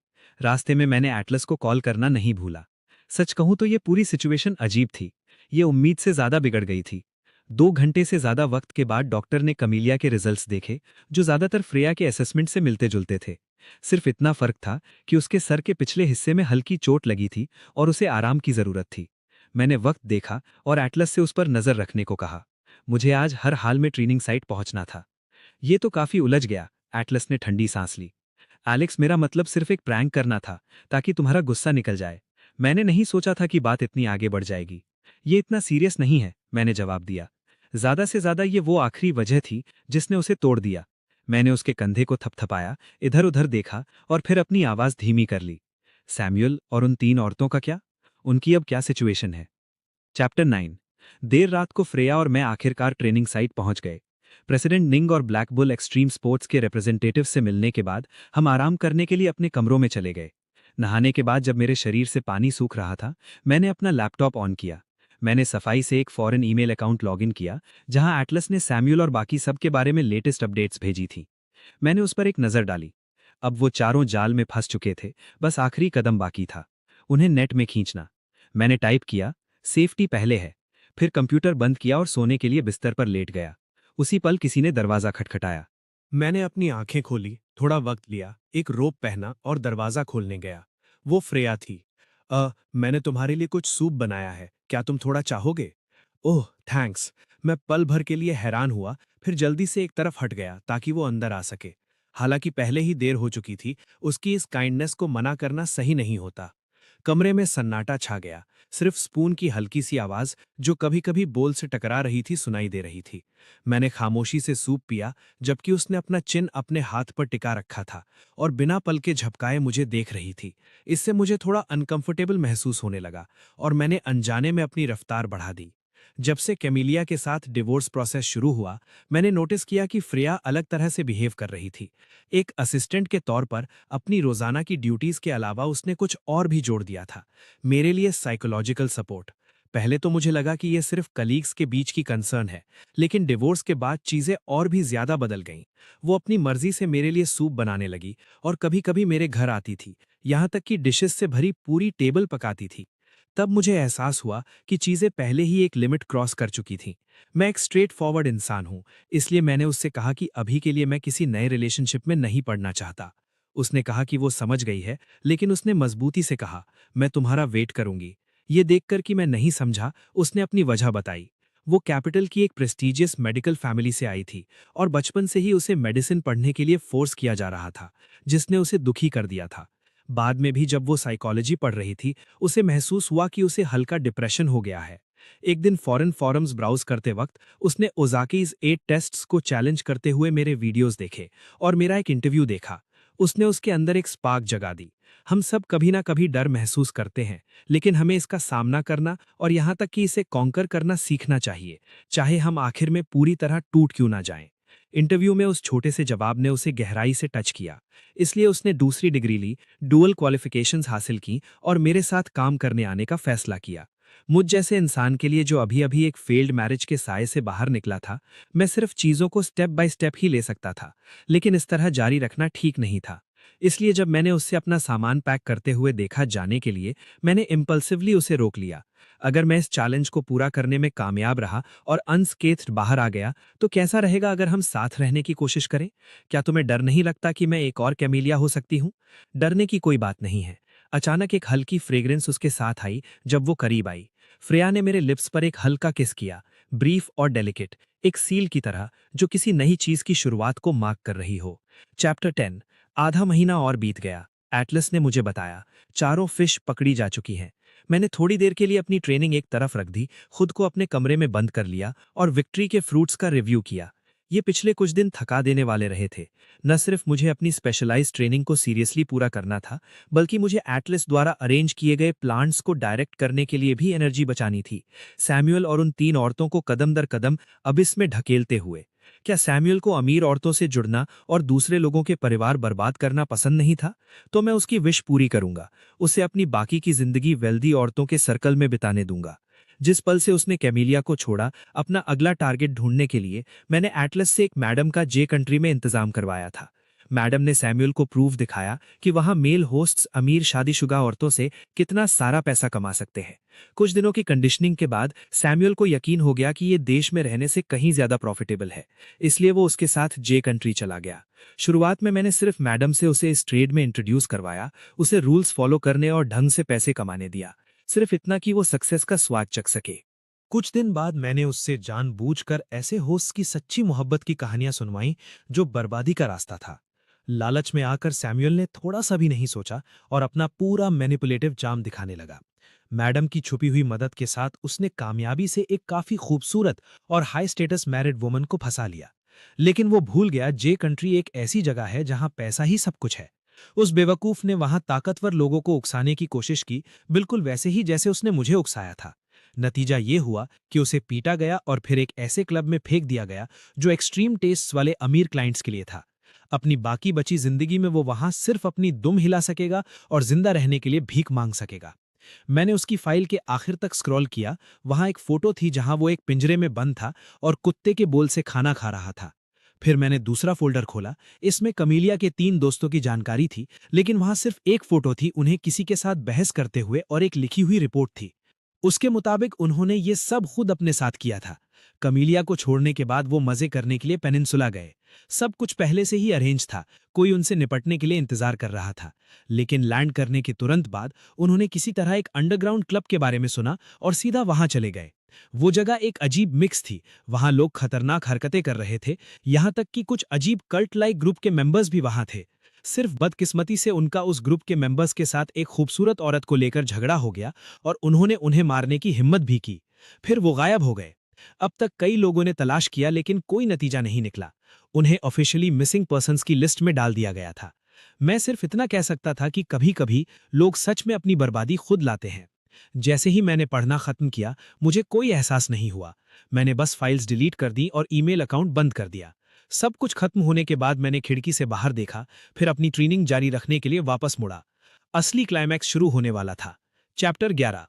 रास्ते में मैंने एटलस को कॉल करना नहीं भूला। सच कहूं तो ये पूरी सिचुएशन अजीब थी। ये उम्मीद से ज्यादा बिगड़ गई थी। 2 घंटे से ज्यादा वक्त के बाद डॉक्टर ने कमीलिया के रिजल्ट्स देखे, जो ज्यादातर फ्रेया के असेसमेंट से मिलते जुलते थे। सिर्फ इतना फर्क था कि उसके सर के पिछले हिस्से में हल्की चोट लगी थी और उसे आराम की जरूरत थी। मैंने वक्त देखा और एटलस से उस पर नजर रखने को कहा। मुझे आज हर हाल में ट्रेनिंग साइट पहुंचना था। ये तो काफी उलझ गया। एटलस ने ठंडी सांस ली। एलेक्स, मेरा मतलब सिर्फ एक प्रैंक करना था, ताकि तुम्हारा गुस्सा निकल जाए। मैंने नहीं सोचा था कि बात इतनी आगे बढ़ जाएगी। ये इतना सीरियस नहीं है, मैंने जवाब दिया। ज्यादा से ज्यादा ये वो आखिरी वजह थी जिसने उसे तोड़ दिया। मैंने उसके कंधे को थपथपाया, इधर उधर देखा और फिर अपनी आवाज धीमी कर ली। सैमुअल और उन 3 औरतों का क्या? उनकी अब क्या सिचुएशन है? चैप्टर 9। देर रात को फ्रेया और मैं आखिरकार ट्रेनिंग साइट पहुंच गए। प्रेसिडेंट निंग और ब्लैक बुल एक्सट्रीम स्पोर्ट्स के रिप्रेजेंटेटिव से मिलने के बाद हम आराम करने के लिए अपने कमरों में चले गए। नहाने के बाद जब मेरे शरीर से पानी सूख रहा था, मैंने अपना लैपटॉप ऑन किया। मैंने सफाई से एक फॉरेन ईमेल अकाउंट लॉगिन किया, जहां एटलस ने सैमुअल और बाकी सब के बारे में लेटेस्ट अपडेट्स भेजी थी। मैंने उस पर एक नज़र डाली। अब वो चारों जाल में फंस चुके थे, बस आखिरी कदम बाकी था, उन्हें नेट में खींचना। मैंने टाइप किया, सेफ्टी पहले है। फिर कंप्यूटर बंद किया और सोने के लिए बिस्तर पर लेट गया। उसी पल किसी ने दरवाजा खटखटाया। मैंने अपनी आंखें खोली, थोड़ा वक्त लिया, एक रोप पहना और दरवाजा खोलने गया। वो फ्रेया थी। मैंने तुम्हारे लिए कुछ सूप बनाया है, क्या तुम थोड़ा चाहोगे? ओह, थैंक्स। मैं पल भर के लिए हैरान हुआ, फिर जल्दी से एक तरफ हट गया ताकि वो अंदर आ सके। हालांकि पहले ही देर हो चुकी थी, उसकी इस काइंडनेस को मना करना सही नहीं होता। कमरे में सन्नाटा छा गया, सिर्फ स्पून की हल्की सी आवाज जो कभी-कभी बोल से टकरा रही थी सुनाई दे रही थी। मैंने खामोशी से सूप पिया, जबकि उसने अपना चिन अपने हाथ पर टिका रखा था और बिना पल के झपकाए मुझे देख रही थी। इससे मुझे थोड़ा अनकंफर्टेबल महसूस होने लगा और मैंने अनजाने में अपनी रफ्तार बढ़ा दी। जब से कैमिलिया के साथ डिवोर्स प्रोसेस शुरू हुआ, मैंने नोटिस किया कि फ्रेया अलग तरह से बिहेव कर रही थी। एक असिस्टेंट के तौर पर अपनी रोजाना की ड्यूटीज के अलावा उसने कुछ और भी जोड़ दिया था, मेरे लिए साइकोलॉजिकल सपोर्ट। पहले तो मुझे लगा कि यह सिर्फ कलीग्स के बीच की कंसर्न है, लेकिन डिवोर्स के बाद चीजें और भी ज्यादा बदल गईं। वो अपनी मर्जी से मेरे लिए सूप बनाने लगी और कभी-कभी मेरे घर आती थी, यहां तक कि डिशेस से भरी पूरी टेबल पकाती थी। तब मुझे एहसास हुआ कि चीजें पहले ही एक लिमिट क्रॉस कर चुकी थीं। मैं एक स्ट्रेट फॉरवर्ड इंसान हूं, इसलिए मैंने उससे कहा कि अभी के लिए मैं किसी नए रिलेशनशिप में नहीं पड़ना चाहता। उसने कहा कि वो समझ गई है, लेकिन उसने मजबूती से कहा, मैं तुम्हारा वेट करूंगी। ये देखकर कि मैं नहीं समझा, उसने अपनी वजह बताई। वो कैपिटल की एक प्रेस्टीजियस मेडिकल फैमिली से आई थी और बचपन से ही उसे मेडिसिन पढ़ने के लिए फोर्स किया जा रहा था, जिसने उसे दुखी कर दिया था। बाद में भी जब वो साइकोलॉजी पढ़ रही थी, उसे महसूस हुआ कि उसे हल्का डिप्रेशन हो गया है। एक दिन फॉरेन फॉरम्स ब्राउज करते वक्त उसने ओजाकीज 8 टेस्ट्स को चैलेंज करते हुए मेरे वीडियोस देखे और मेरा एक इंटरव्यू देखा। उसने उसके अंदर एक स्पार्क जगा दी। हम सब कभी ना कभी डर महसूस करते हैं, लेकिन हमें इसका सामना करना और यहाँ तक कि इसे कॉन्कर करना सीखना चाहिए, चाहे हम आखिर में पूरी तरह टूट क्यों ना जाएं। इंटरव्यू में उस छोटे से जवाब ने उसे गहराई से टच किया। इसलिए उसने दूसरी डिग्री ली, डुअल क्वालिफिकेशंस हासिल की और मेरे साथ काम करने आने का फैसला किया। मुझ जैसे इंसान के लिए जो अभी-अभी एक फेल्ड मैरिज के साए से बाहर निकला था, मैं सिर्फ चीजों को स्टेप बाय स्टेप ही ले सकता था, लेकिन इस तरह जारी रखना ठीक नहीं था। इसलिए जब मैंने उससे अपना सामान पैक करते हुए देखा जाने के लिए, मैंने इम्पल्सिवली उसे रोक लिया। अगर मैं इस चैलेंज को पूरा करने में कामयाब रहा और अनस्केथ्ड बाहर आ गया, तो कैसा रहेगा अगर हम साथ रहने की कोशिश करें? क्या तुम्हें डर नहीं लगता कि मैं एक और कैमिलिया हो सकती हूँ? डरने की कोई बात नहीं है। अचानक एक हल्की फ्रेग्रेंस उसके साथ आई जब वो करीब आई। फ्रेया ने मेरे लिप्स पर एक हल्का किस किया, ब्रीफ और डेलिकेट, एक सील की तरह जो किसी नई चीज की शुरुआत को मार्क कर रही हो। चैप्टर 10। आधा महीना और बीत गया। एटलस ने मुझे बताया, 4 फिश पकड़ी जा चुकी हैं। मैंने थोड़ी देर के लिए अपनी ट्रेनिंग एक तरफ रख दी, खुद को अपने कमरे में बंद कर लिया और विक्ट्री के फ्रूट्स का रिव्यू किया। ये पिछले कुछ दिन थका देने वाले रहे थे। न सिर्फ मुझे अपनी स्पेशलाइज्ड ट्रेनिंग को सीरियसली पूरा करना था, बल्कि मुझे एटलस द्वारा अरेंज किए गए प्लांट्स को डायरेक्ट करने के लिए भी एनर्जी बचानी थी। सैमुअल और उन 3 औरतों को कदम दर कदम अबिस में ढकेलते हुए। क्या सैमुअल को अमीर औरतों से जुड़ना और दूसरे लोगों के परिवार बर्बाद करना पसंद नहीं था? तो मैं उसकी विश पूरी करूंगा। उसे अपनी बाकी की जिंदगी वेल्दी औरतों के सर्कल में बिताने दूंगा। जिस पल से उसने कैमिलिया को छोड़ा, अपना अगला टारगेट ढूंढने के लिए मैंने एटलस से एक मैडम का जे कंट्री में इंतजाम करवाया था। मैडम ने सैमुअल को प्रूफ दिखाया कि वहां मेल होस्ट्स अमीर शादीशुदा औरतों से कितना सारा पैसा कमा सकते हैं। कुछ दिनों की कंडीशनिंग के बाद सैमुअल को यकीन हो गया कि ये देश में रहने से कहीं ज्यादा प्रॉफिटेबल है, इसलिए वो उसके साथ जे कंट्री चला गया। शुरुआत में मैंने सिर्फ मैडम से उसे इस ट्रेड में इंट्रोड्यूस करवाया, उसे रूल्स फॉलो करने और ढंग से पैसे कमाने दिया, सिर्फ इतना कि वो सक्सेस का स्वाद चख सके। कुछ दिन बाद मैंने उससे जानबूझकर ऐसे होस्ट की सच्ची मोहब्बत की कहानियां सुनवाईं जो बर्बादी का रास्ता था। लालच में आकर सैमुअल ने थोड़ा सा भी नहीं सोचा और अपना पूरा मैनिपुलेटिव चार्म दिखाने लगा। मैडम की छुपी हुई मदद के साथ उसने कामयाबी से एक काफी खूबसूरत और हाई स्टेटस मैरिड वुमन को फंसा लिया। लेकिन वो भूल गया जे कंट्री एक ऐसी जगह है जहां पैसा ही सब कुछ है। उस बेवकूफ ने वहां ताकतवर लोगों को उकसाने की कोशिश की, बिल्कुल वैसे ही जैसे उसने मुझे उकसाया था। नतीजा ये हुआ कि उसे पीटा गया और फिर एक ऐसे क्लब में फेंक दिया गया जो एक्सट्रीम टेस्ट्स वाले अमीर क्लाइंट्स के लिए था। अपनी बाकी बची जिंदगी में वो वहां सिर्फ अपनी दुम हिला सकेगा और जिंदा रहने के लिए भीख मांग सकेगा। मैंने उसकी फाइल के आखिर तक स्क्रॉल किया। वहां एक फोटो थी जहां वो एक पिंजरे में बंद था और कुत्ते के बोल से खाना खा रहा था। फिर मैंने दूसरा फोल्डर खोला। इसमें कमीलिया के 3 दोस्तों की जानकारी थी, लेकिन वहां सिर्फ एक फोटो थी, उन्हें किसी के साथ बहस करते हुए, और एक लिखी हुई रिपोर्ट थी। उसके मुताबिक उन्होंने ये सब खुद अपने साथ किया था। कमीलिया को छोड़ने के बाद वो मजे करने के लिए पेनिनसुला गए। सब कुछ पहले से ही अरेंज था, कोई उनसे निपटने के लिए इंतजार कर रहा था। लेकिन लैंड करने के तुरंत बाद उन्होंने किसी तरह एक अंडरग्राउंड क्लब के बारे में सुना और सीधा वहां चले गए। वो जगह एक अजीब मिक्स थी, वहां लोग खतरनाक हरकतें कर रहे थे, यहां तक कि कुछ अजीब कल्ट लाइक ग्रुप के मेंबर्स भी वहां थे। सिर्फ बदकिस्मती से उनका उस ग्रुप के मेंबर्स के साथ एक खूबसूरत औरत को लेकर झगड़ा हो गया और उन्होंने उन्हें मारने की हिम्मत भी की। फिर वो गायब हो गए। अब तक कई लोगों ने तलाश किया लेकिन कोई नतीजा नहीं निकला। उन्हें ऑफिशियली मिसिंग पर्सन्स की लिस्ट में डाल दिया गया था। मैं सिर्फ इतना कह सकता था कि कभी-कभी लोग सच में अपनी बर्बादी खुद लाते हैं। जैसे ही मैंने पढ़ना खत्म किया, मुझे कोई एहसास नहीं हुआ। मैंने बस फाइल्स डिलीट कर दी और ईमेल अकाउंट बंद कर दिया। सब कुछ खत्म होने के बाद मैंने खिड़की से बाहर देखा, फिर अपनी ट्रेनिंग जारी रखने के लिए वापस मुड़ा। असली क्लाइमैक्स शुरू होने वाला था। चैप्टर 11।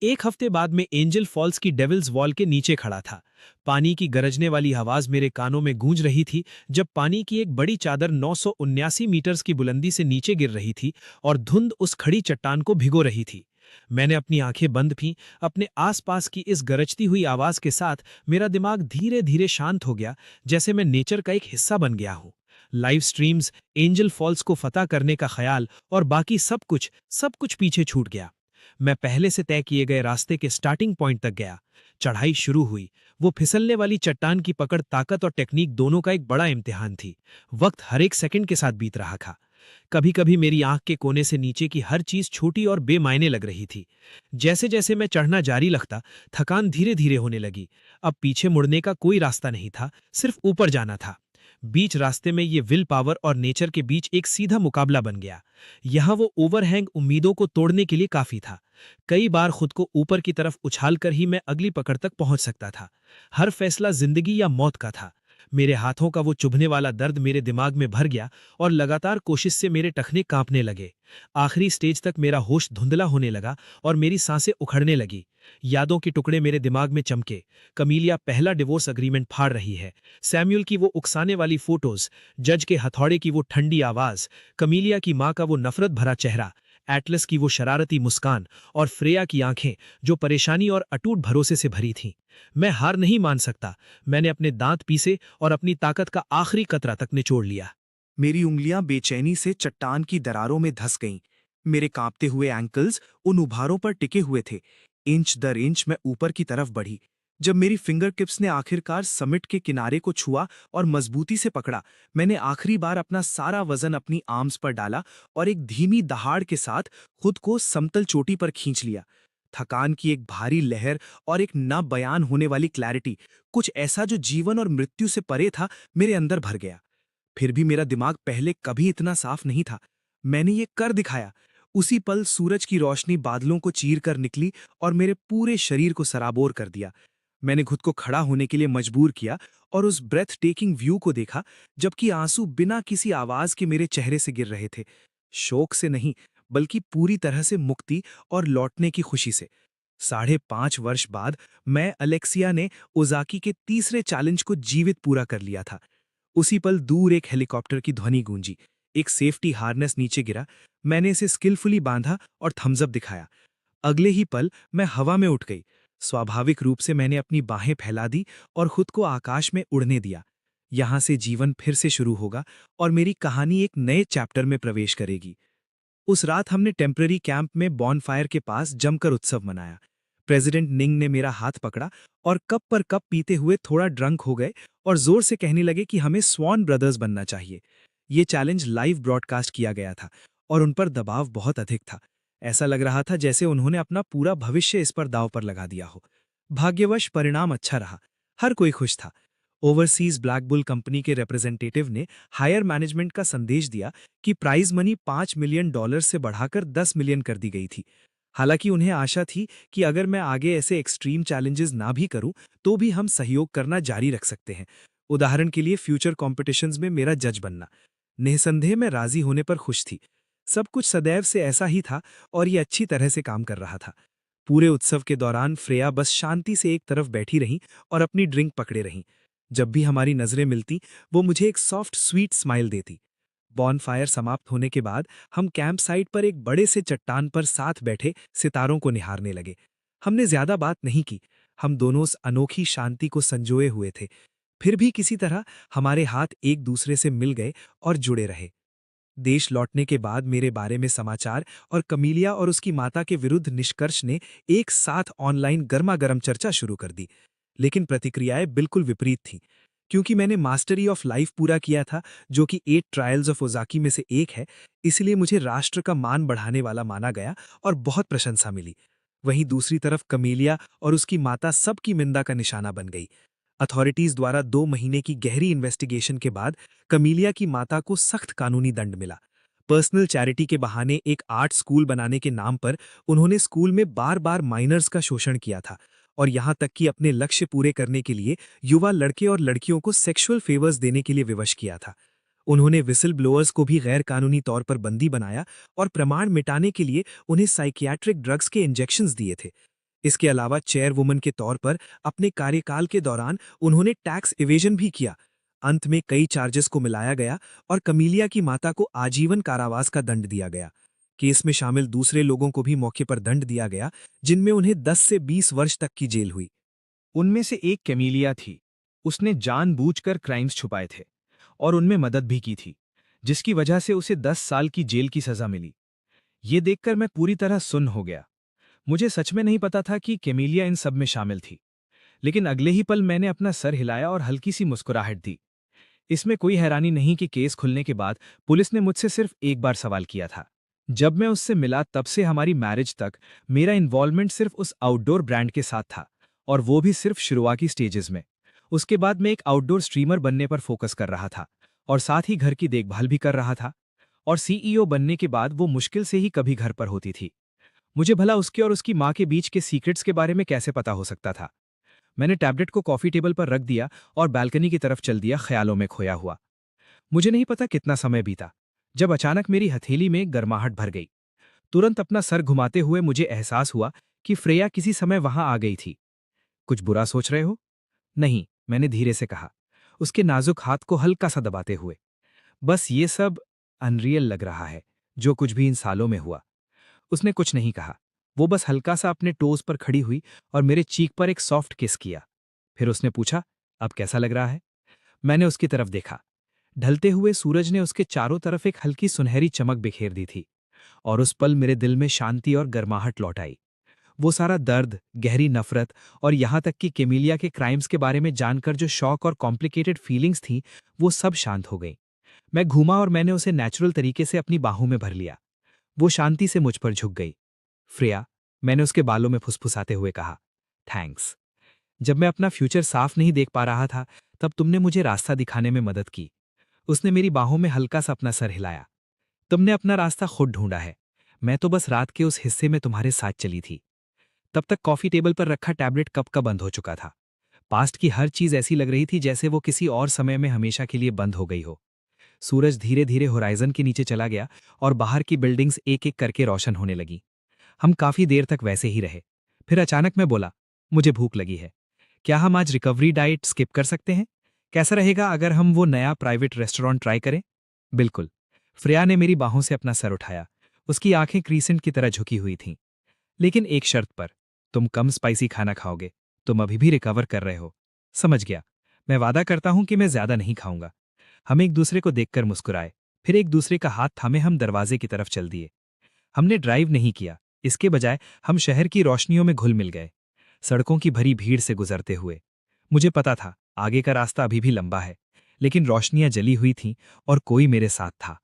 एक हफ्ते बाद मैं एंजल फॉल्स की डेविल्स वॉल के नीचे खड़ा था। पानी की गरजने वाली आवाज मेरे कानों में गूंज रही थी जब पानी की एक बड़ी चादर 979 मीटर्स की बुलंदी से नीचे गिर रही थी और धुंध उस खड़ी चट्टान को भिगो रही थी। मैंने अपनी आंखें बंद की। अपने आसपास की इस गरजती हुई आवाज के साथ मेरा दिमाग धीरे धीरे शांत हो गया, जैसे मैं नेचर का एक हिस्सा बन गया हूं। लाइव स्ट्रीम्स, एंजल फॉल्स को फतह करने का ख्याल और बाकी सब कुछ पीछे छूट गया। मैं पहले से तय किए गए रास्ते के स्टार्टिंग पॉइंट तक गया। चढ़ाई शुरू हुई। वो फिसलने वाली चट्टान की पकड़ ताकत और टेक्निक दोनों का एक बड़ा इम्तिहान थी। वक्त हर एक सेकंड के साथ बीत रहा था। कभी कभी मेरी आंख के कोने से नीचे की हर चीज छोटी और बेमायने लग रही थी। जैसे जैसे मैं चढ़ना जारी रखता, थकान धीरे धीरे होने लगी। अब पीछे मुड़ने का कोई रास्ता नहीं था, सिर्फ ऊपर जाना था। बीच रास्ते में ये विल पावर और नेचर के बीच एक सीधा मुकाबला बन गया। यहाँ वो ओवरहैंग उम्मीदों को तोड़ने के लिए काफी था। कई बार खुद को ऊपर की तरफ उछालकर ही मैं अगली पकड़ तक पहुंच सकता था। हर फैसला जिंदगी या मौत का था। मेरे हाथों का वो चुभने वाला दर्द मेरे दिमाग में भर गया और लगातार कोशिश से मेरे टखने कांपने लगे। आखिरी स्टेज तक मेरा होश धुंधला होने लगा और मेरी सांसें उखड़ने लगी। यादों के टुकड़े मेरे दिमाग में चमके। कमीलिया पहला डिवोर्स अग्रीमेंट फाड़ रही है। सैमुअल की वो उकसाने वाली फोटोज, जज के हथौड़े की वो ठंडी आवाज, कमीलिया की मां का वो नफरत भरा चेहरा, एटलस की वो शरारती मुस्कान और फ्रेया की आंखें जो परेशानी और अटूट भरोसे से भरी थीं। मैं हार नहीं मान सकता। मैंने अपने दांत पीसे और अपनी ताकत का आखिरी कतरा तक निचोड़ लिया। मेरी उंगलियां बेचैनी से चट्टान की दरारों में धंस गईं। मेरे कांपते हुए एंकल्स उन उभारों पर टिके हुए थे। इंच दर इंच मैं ऊपर की तरफ बढ़ी। जब मेरी फिंगर टिप्स ने आखिरकार समिट के किनारे को छुआ और मजबूती से पकड़ा, मैंने आखिरी बार अपना सारा वजन अपनी आर्म्स पर डाला और एक धीमी दहाड़ के साथ खुद को समतल चोटी पर खींच लिया। थकान की एक भारी लहर और एक न बयान होने वाली क्लैरिटी, कुछ ऐसा जो जीवन और मृत्यु से परे था, मेरे अंदर भर गया। फिर भी मेरा दिमाग पहले कभी इतना साफ नहीं था। मैंने ये कर दिखाया। उसी पल सूरज की रोशनी बादलों को चीर कर निकली और मेरे पूरे शरीर को सराबोर कर दिया। मैंने खुद को खड़ा होने के लिए मजबूर किया और उस ब्रेथ टेकिंग व्यू को देखा, जबकि आंसू बिना किसी आवाज के मेरे चेहरे से गिर रहे थे। शोक से नहीं, बल्कि पूरी तरह से मुक्ति और लौटने की खुशी से। 5.5 वर्ष बाद मैं, अलेक्सिया ने ओजाकी के तीसरे चैलेंज को जीवित पूरा कर लिया था। उसी पल दूर एक हेलीकॉप्टर की ध्वनि गूंजी। एक सेफ्टी हार्नेस नीचे गिरा। मैंने इसे स्किलफुली बांधा और थम्स अप दिखाया। अगले ही पल मैं हवा में उठ गई। स्वाभाविक रूप से मैंने अपनी बाहें फैला दी और खुद को आकाश में उड़ने दिया। यहां से जीवन फिर से शुरू होगा और मेरी कहानी एक नए चैप्टर में प्रवेश करेगी। उस रात हमने टेम्पररी कैंप में बॉनफायर के पास जमकर उत्सव मनाया। प्रेसिडेंट निंग ने मेरा हाथ पकड़ा और कप पर कप पीते हुए थोड़ा ड्रंक हो गए और जोर से कहने लगे कि हमें स्वॉन ब्रदर्स बनना चाहिए। ये चैलेंज लाइव ब्रॉडकास्ट किया गया था और उन पर दबाव बहुत अधिक था। ऐसा लग रहा था जैसे उन्होंने अपना पूरा भविष्य इस पर दांव पर लगा दिया हो। भाग्यवश परिणाम अच्छा रहा। हर कोई खुश था। ओवरसीज ब्लैक बुल कंपनी के रिप्रेजेंटेटिव ने हायर मैनेजमेंट का संदेश दिया कि प्राइज मनी $5 मिलियन से बढ़ाकर 10 मिलियन कर दी गई थी। हालांकि उन्हें आशा थी कि अगर मैं आगे ऐसे एक्सट्रीम चैलेंजेस ना भी करूं, तो भी हम सहयोग करना जारी रख सकते हैं। उदाहरण के लिए फ्यूचर कॉम्पिटिशन्स में मेरा जज बनना। निःसंदेह मैं राजी होने पर खुश थी। सब कुछ सदैव से ऐसा ही था और ये अच्छी तरह से काम कर रहा था। पूरे उत्सव के दौरान फ्रेया बस शांति से एक तरफ बैठी रहीं और अपनी ड्रिंक पकड़े रहीं। जब भी हमारी नजरें मिलती, वो मुझे एक सॉफ्ट स्वीट स्माइल देती। बॉनफायर समाप्त होने के बाद हम कैंप साइट पर एक बड़े से चट्टान पर साथ बैठे सितारों को निहारने लगे। हमने ज्यादा बात नहीं की। हम दोनों उस अनोखी शांति को संजोए हुए थे। फिर भी किसी तरह हमारे हाथ एक दूसरे से मिल गए और जुड़े रहे। देश लौटने के बाद मेरे बारे में समाचार और कमीलिया और उसकी माता के विरुद्ध निष्कर्ष ने एक साथ ऑनलाइन गर्मागर्म चर्चा शुरू कर दी। लेकिन प्रतिक्रियाएं बिल्कुल विपरीत थीं। क्योंकि मैंने मास्टरी ऑफ लाइफ पूरा किया था, जो कि 8 ट्रायल्स ऑफ ओज़ाकी में से एक है, इसलिए मुझे राष्ट्र का मान बढ़ाने वाला माना गया और बहुत प्रशंसा मिली। वहीं दूसरी तरफ कमीलिया और उसकी माता सबकी निंदा का निशाना बन गई। अथॉरिटीज द्वारा 2 महीने की गहरी इन्वेस्टिगेशन के बाद कमीलिया की माता को सख्त कानूनी दंड मिला। पर्सनल चैरिटी के बहाने एक आर्ट स्कूल बनाने के नाम पर उन्होंने स्कूल में बार-बार माइनर्स का शोषण किया था और यहां तक कि अपने लक्ष्य पूरे करने के लिए युवा लड़के और लड़कियों को सेक्सुअल फेवर्स देने के लिए विवश किया था। उन्होंने विसिल ब्लोअर्स को भी गैर कानूनी तौर पर बंदी बनाया और प्रमाण मिटाने के लिए उन्हें साइकियाट्रिक ड्रग्स के इंजेक्शंस दिए थे। इसके अलावा चेयरवुमन के तौर पर अपने कार्यकाल के दौरान उन्होंने टैक्स इवेजन भी किया। अंत में कई चार्जेस को मिलाया गया और कमीलिया की माता को आजीवन कारावास का दंड दिया गया। केस में शामिल दूसरे लोगों को भी मौके पर दंड दिया गया, जिनमें उन्हें 10 से 20 वर्ष तक की जेल हुई। उनमें से एक कैमिलिया थी। उसने जानबूझकर क्राइम्स छुपाए थे और उनमें मदद भी की थी, जिसकी वजह से उसे 10 साल की जेल की सजा मिली। ये देखकर मैं पूरी तरह सुन्न हो गया। मुझे सच में नहीं पता था कि कैमिलिया इन सब में शामिल थी। लेकिन अगले ही पल मैंने अपना सर हिलाया और हल्की सी मुस्कुराहट दी। इसमें कोई हैरानी नहीं कि केस खुलने के बाद पुलिस ने मुझसे सिर्फ एक बार सवाल किया था। जब मैं उससे मिला तब से हमारी मैरिज तक मेरा इन्वॉल्वमेंट सिर्फ उस आउटडोर ब्रांड के साथ था, और वो भी सिर्फ शुरुआती स्टेजेस में। उसके बाद मैं एक आउटडोर स्ट्रीमर बनने पर फोकस कर रहा था और साथ ही घर की देखभाल भी कर रहा था। और सीईओ बनने के बाद वो मुश्किल से ही कभी घर पर होती थी। मुझे भला उसके और उसकी माँ के बीच के सीक्रेट्स के बारे में कैसे पता हो सकता था। मैंने टैबलेट को कॉफी टेबल पर रख दिया और बालकनी की तरफ चल दिया, ख्यालों में खोया हुआ। मुझे नहीं पता कितना समय बीता जब अचानक मेरी हथेली में गर्माहट भर गई। तुरंत अपना सर घुमाते हुए मुझे एहसास हुआ कि फ्रेया किसी समय वहां आ गई थी। कुछ बुरा सोच रहे हो? नहीं, मैंने धीरे से कहा, उसके नाजुक हाथ को हल्का सा दबाते हुए। बस ये सब अनरियल लग रहा है, जो कुछ भी इन सालों में हुआ। उसने कुछ नहीं कहा। वो बस हल्का सा अपने टोज पर खड़ी हुई और मेरे चीक पर एक सॉफ्ट किस किया। फिर उसने पूछा, अब कैसा लग रहा है? मैंने उसकी तरफ देखा। ढलते हुए सूरज ने उसके चारों तरफ एक हल्की सुनहरी चमक बिखेर दी थी, और उस पल मेरे दिल में शांति और गर्माहट लौट आई। वो सारा दर्द, गहरी नफरत और यहाँ तक कि कैमिलिया के क्राइम्स के बारे में जानकर जो शौक और कॉम्प्लिकेटेड फीलिंग्स थीं, वो सब शांत हो गई। मैं घूमा और मैंने उसे नेचुरल तरीके से अपनी बाहों में भर लिया। वो शांति से मुझ पर झुक गई। फ्रेया, मैंने उसके बालों में फुसफुसाते हुए कहा, थैंक्स। जब मैं अपना फ्यूचर साफ नहीं देख पा रहा था, तब तुमने मुझे रास्ता दिखाने में मदद की। उसने मेरी बाहों में हल्का सा अपना सर हिलाया। तुमने अपना रास्ता खुद ढूंढा है। मैं तो बस रात के उस हिस्से में तुम्हारे साथ चली थी। तब तक कॉफी टेबल पर रखा टैबलेट कब का बंद हो चुका था। पास्ट की हर चीज ऐसी लग रही थी जैसे वो किसी और समय में हमेशा के लिए बंद हो गई हो। सूरज धीरे धीरे होराइजन के नीचे चला गया और बाहर की बिल्डिंग्स एक एक करके रोशन होने लगी। हम काफी देर तक वैसे ही रहे। फिर अचानक मैं बोला, मुझे भूख लगी है। क्या हम आज रिकवरी डाइट स्किप कर सकते हैं? कैसा रहेगा अगर हम वो नया प्राइवेट रेस्टोरेंट ट्राई करें? बिल्कुल। फ्रेया ने मेरी बाहों से अपना सर उठाया। उसकी आंखें क्रीसेंट की तरह झुकी हुई थीं। लेकिन एक शर्त पर। तुम कम स्पाइसी खाना खाओगे। तुम अभी भी रिकवर कर रहे हो। समझ गया। मैं वादा करता हूं कि मैं ज्यादा नहीं खाऊंगा। हम एक दूसरे को देखकर मुस्कुराए। फिर एक दूसरे का हाथ थामे हम दरवाजे की तरफ चल दिए। हमने ड्राइव नहीं किया। इसके बजाय हम शहर की रोशनियों में घुल मिल गए, सड़कों की भरी भीड़ से गुजरते हुए। मुझे पता था आगे का रास्ता अभी भी लंबा है, लेकिन रोशनियां जली हुई थीं और कोई मेरे साथ था।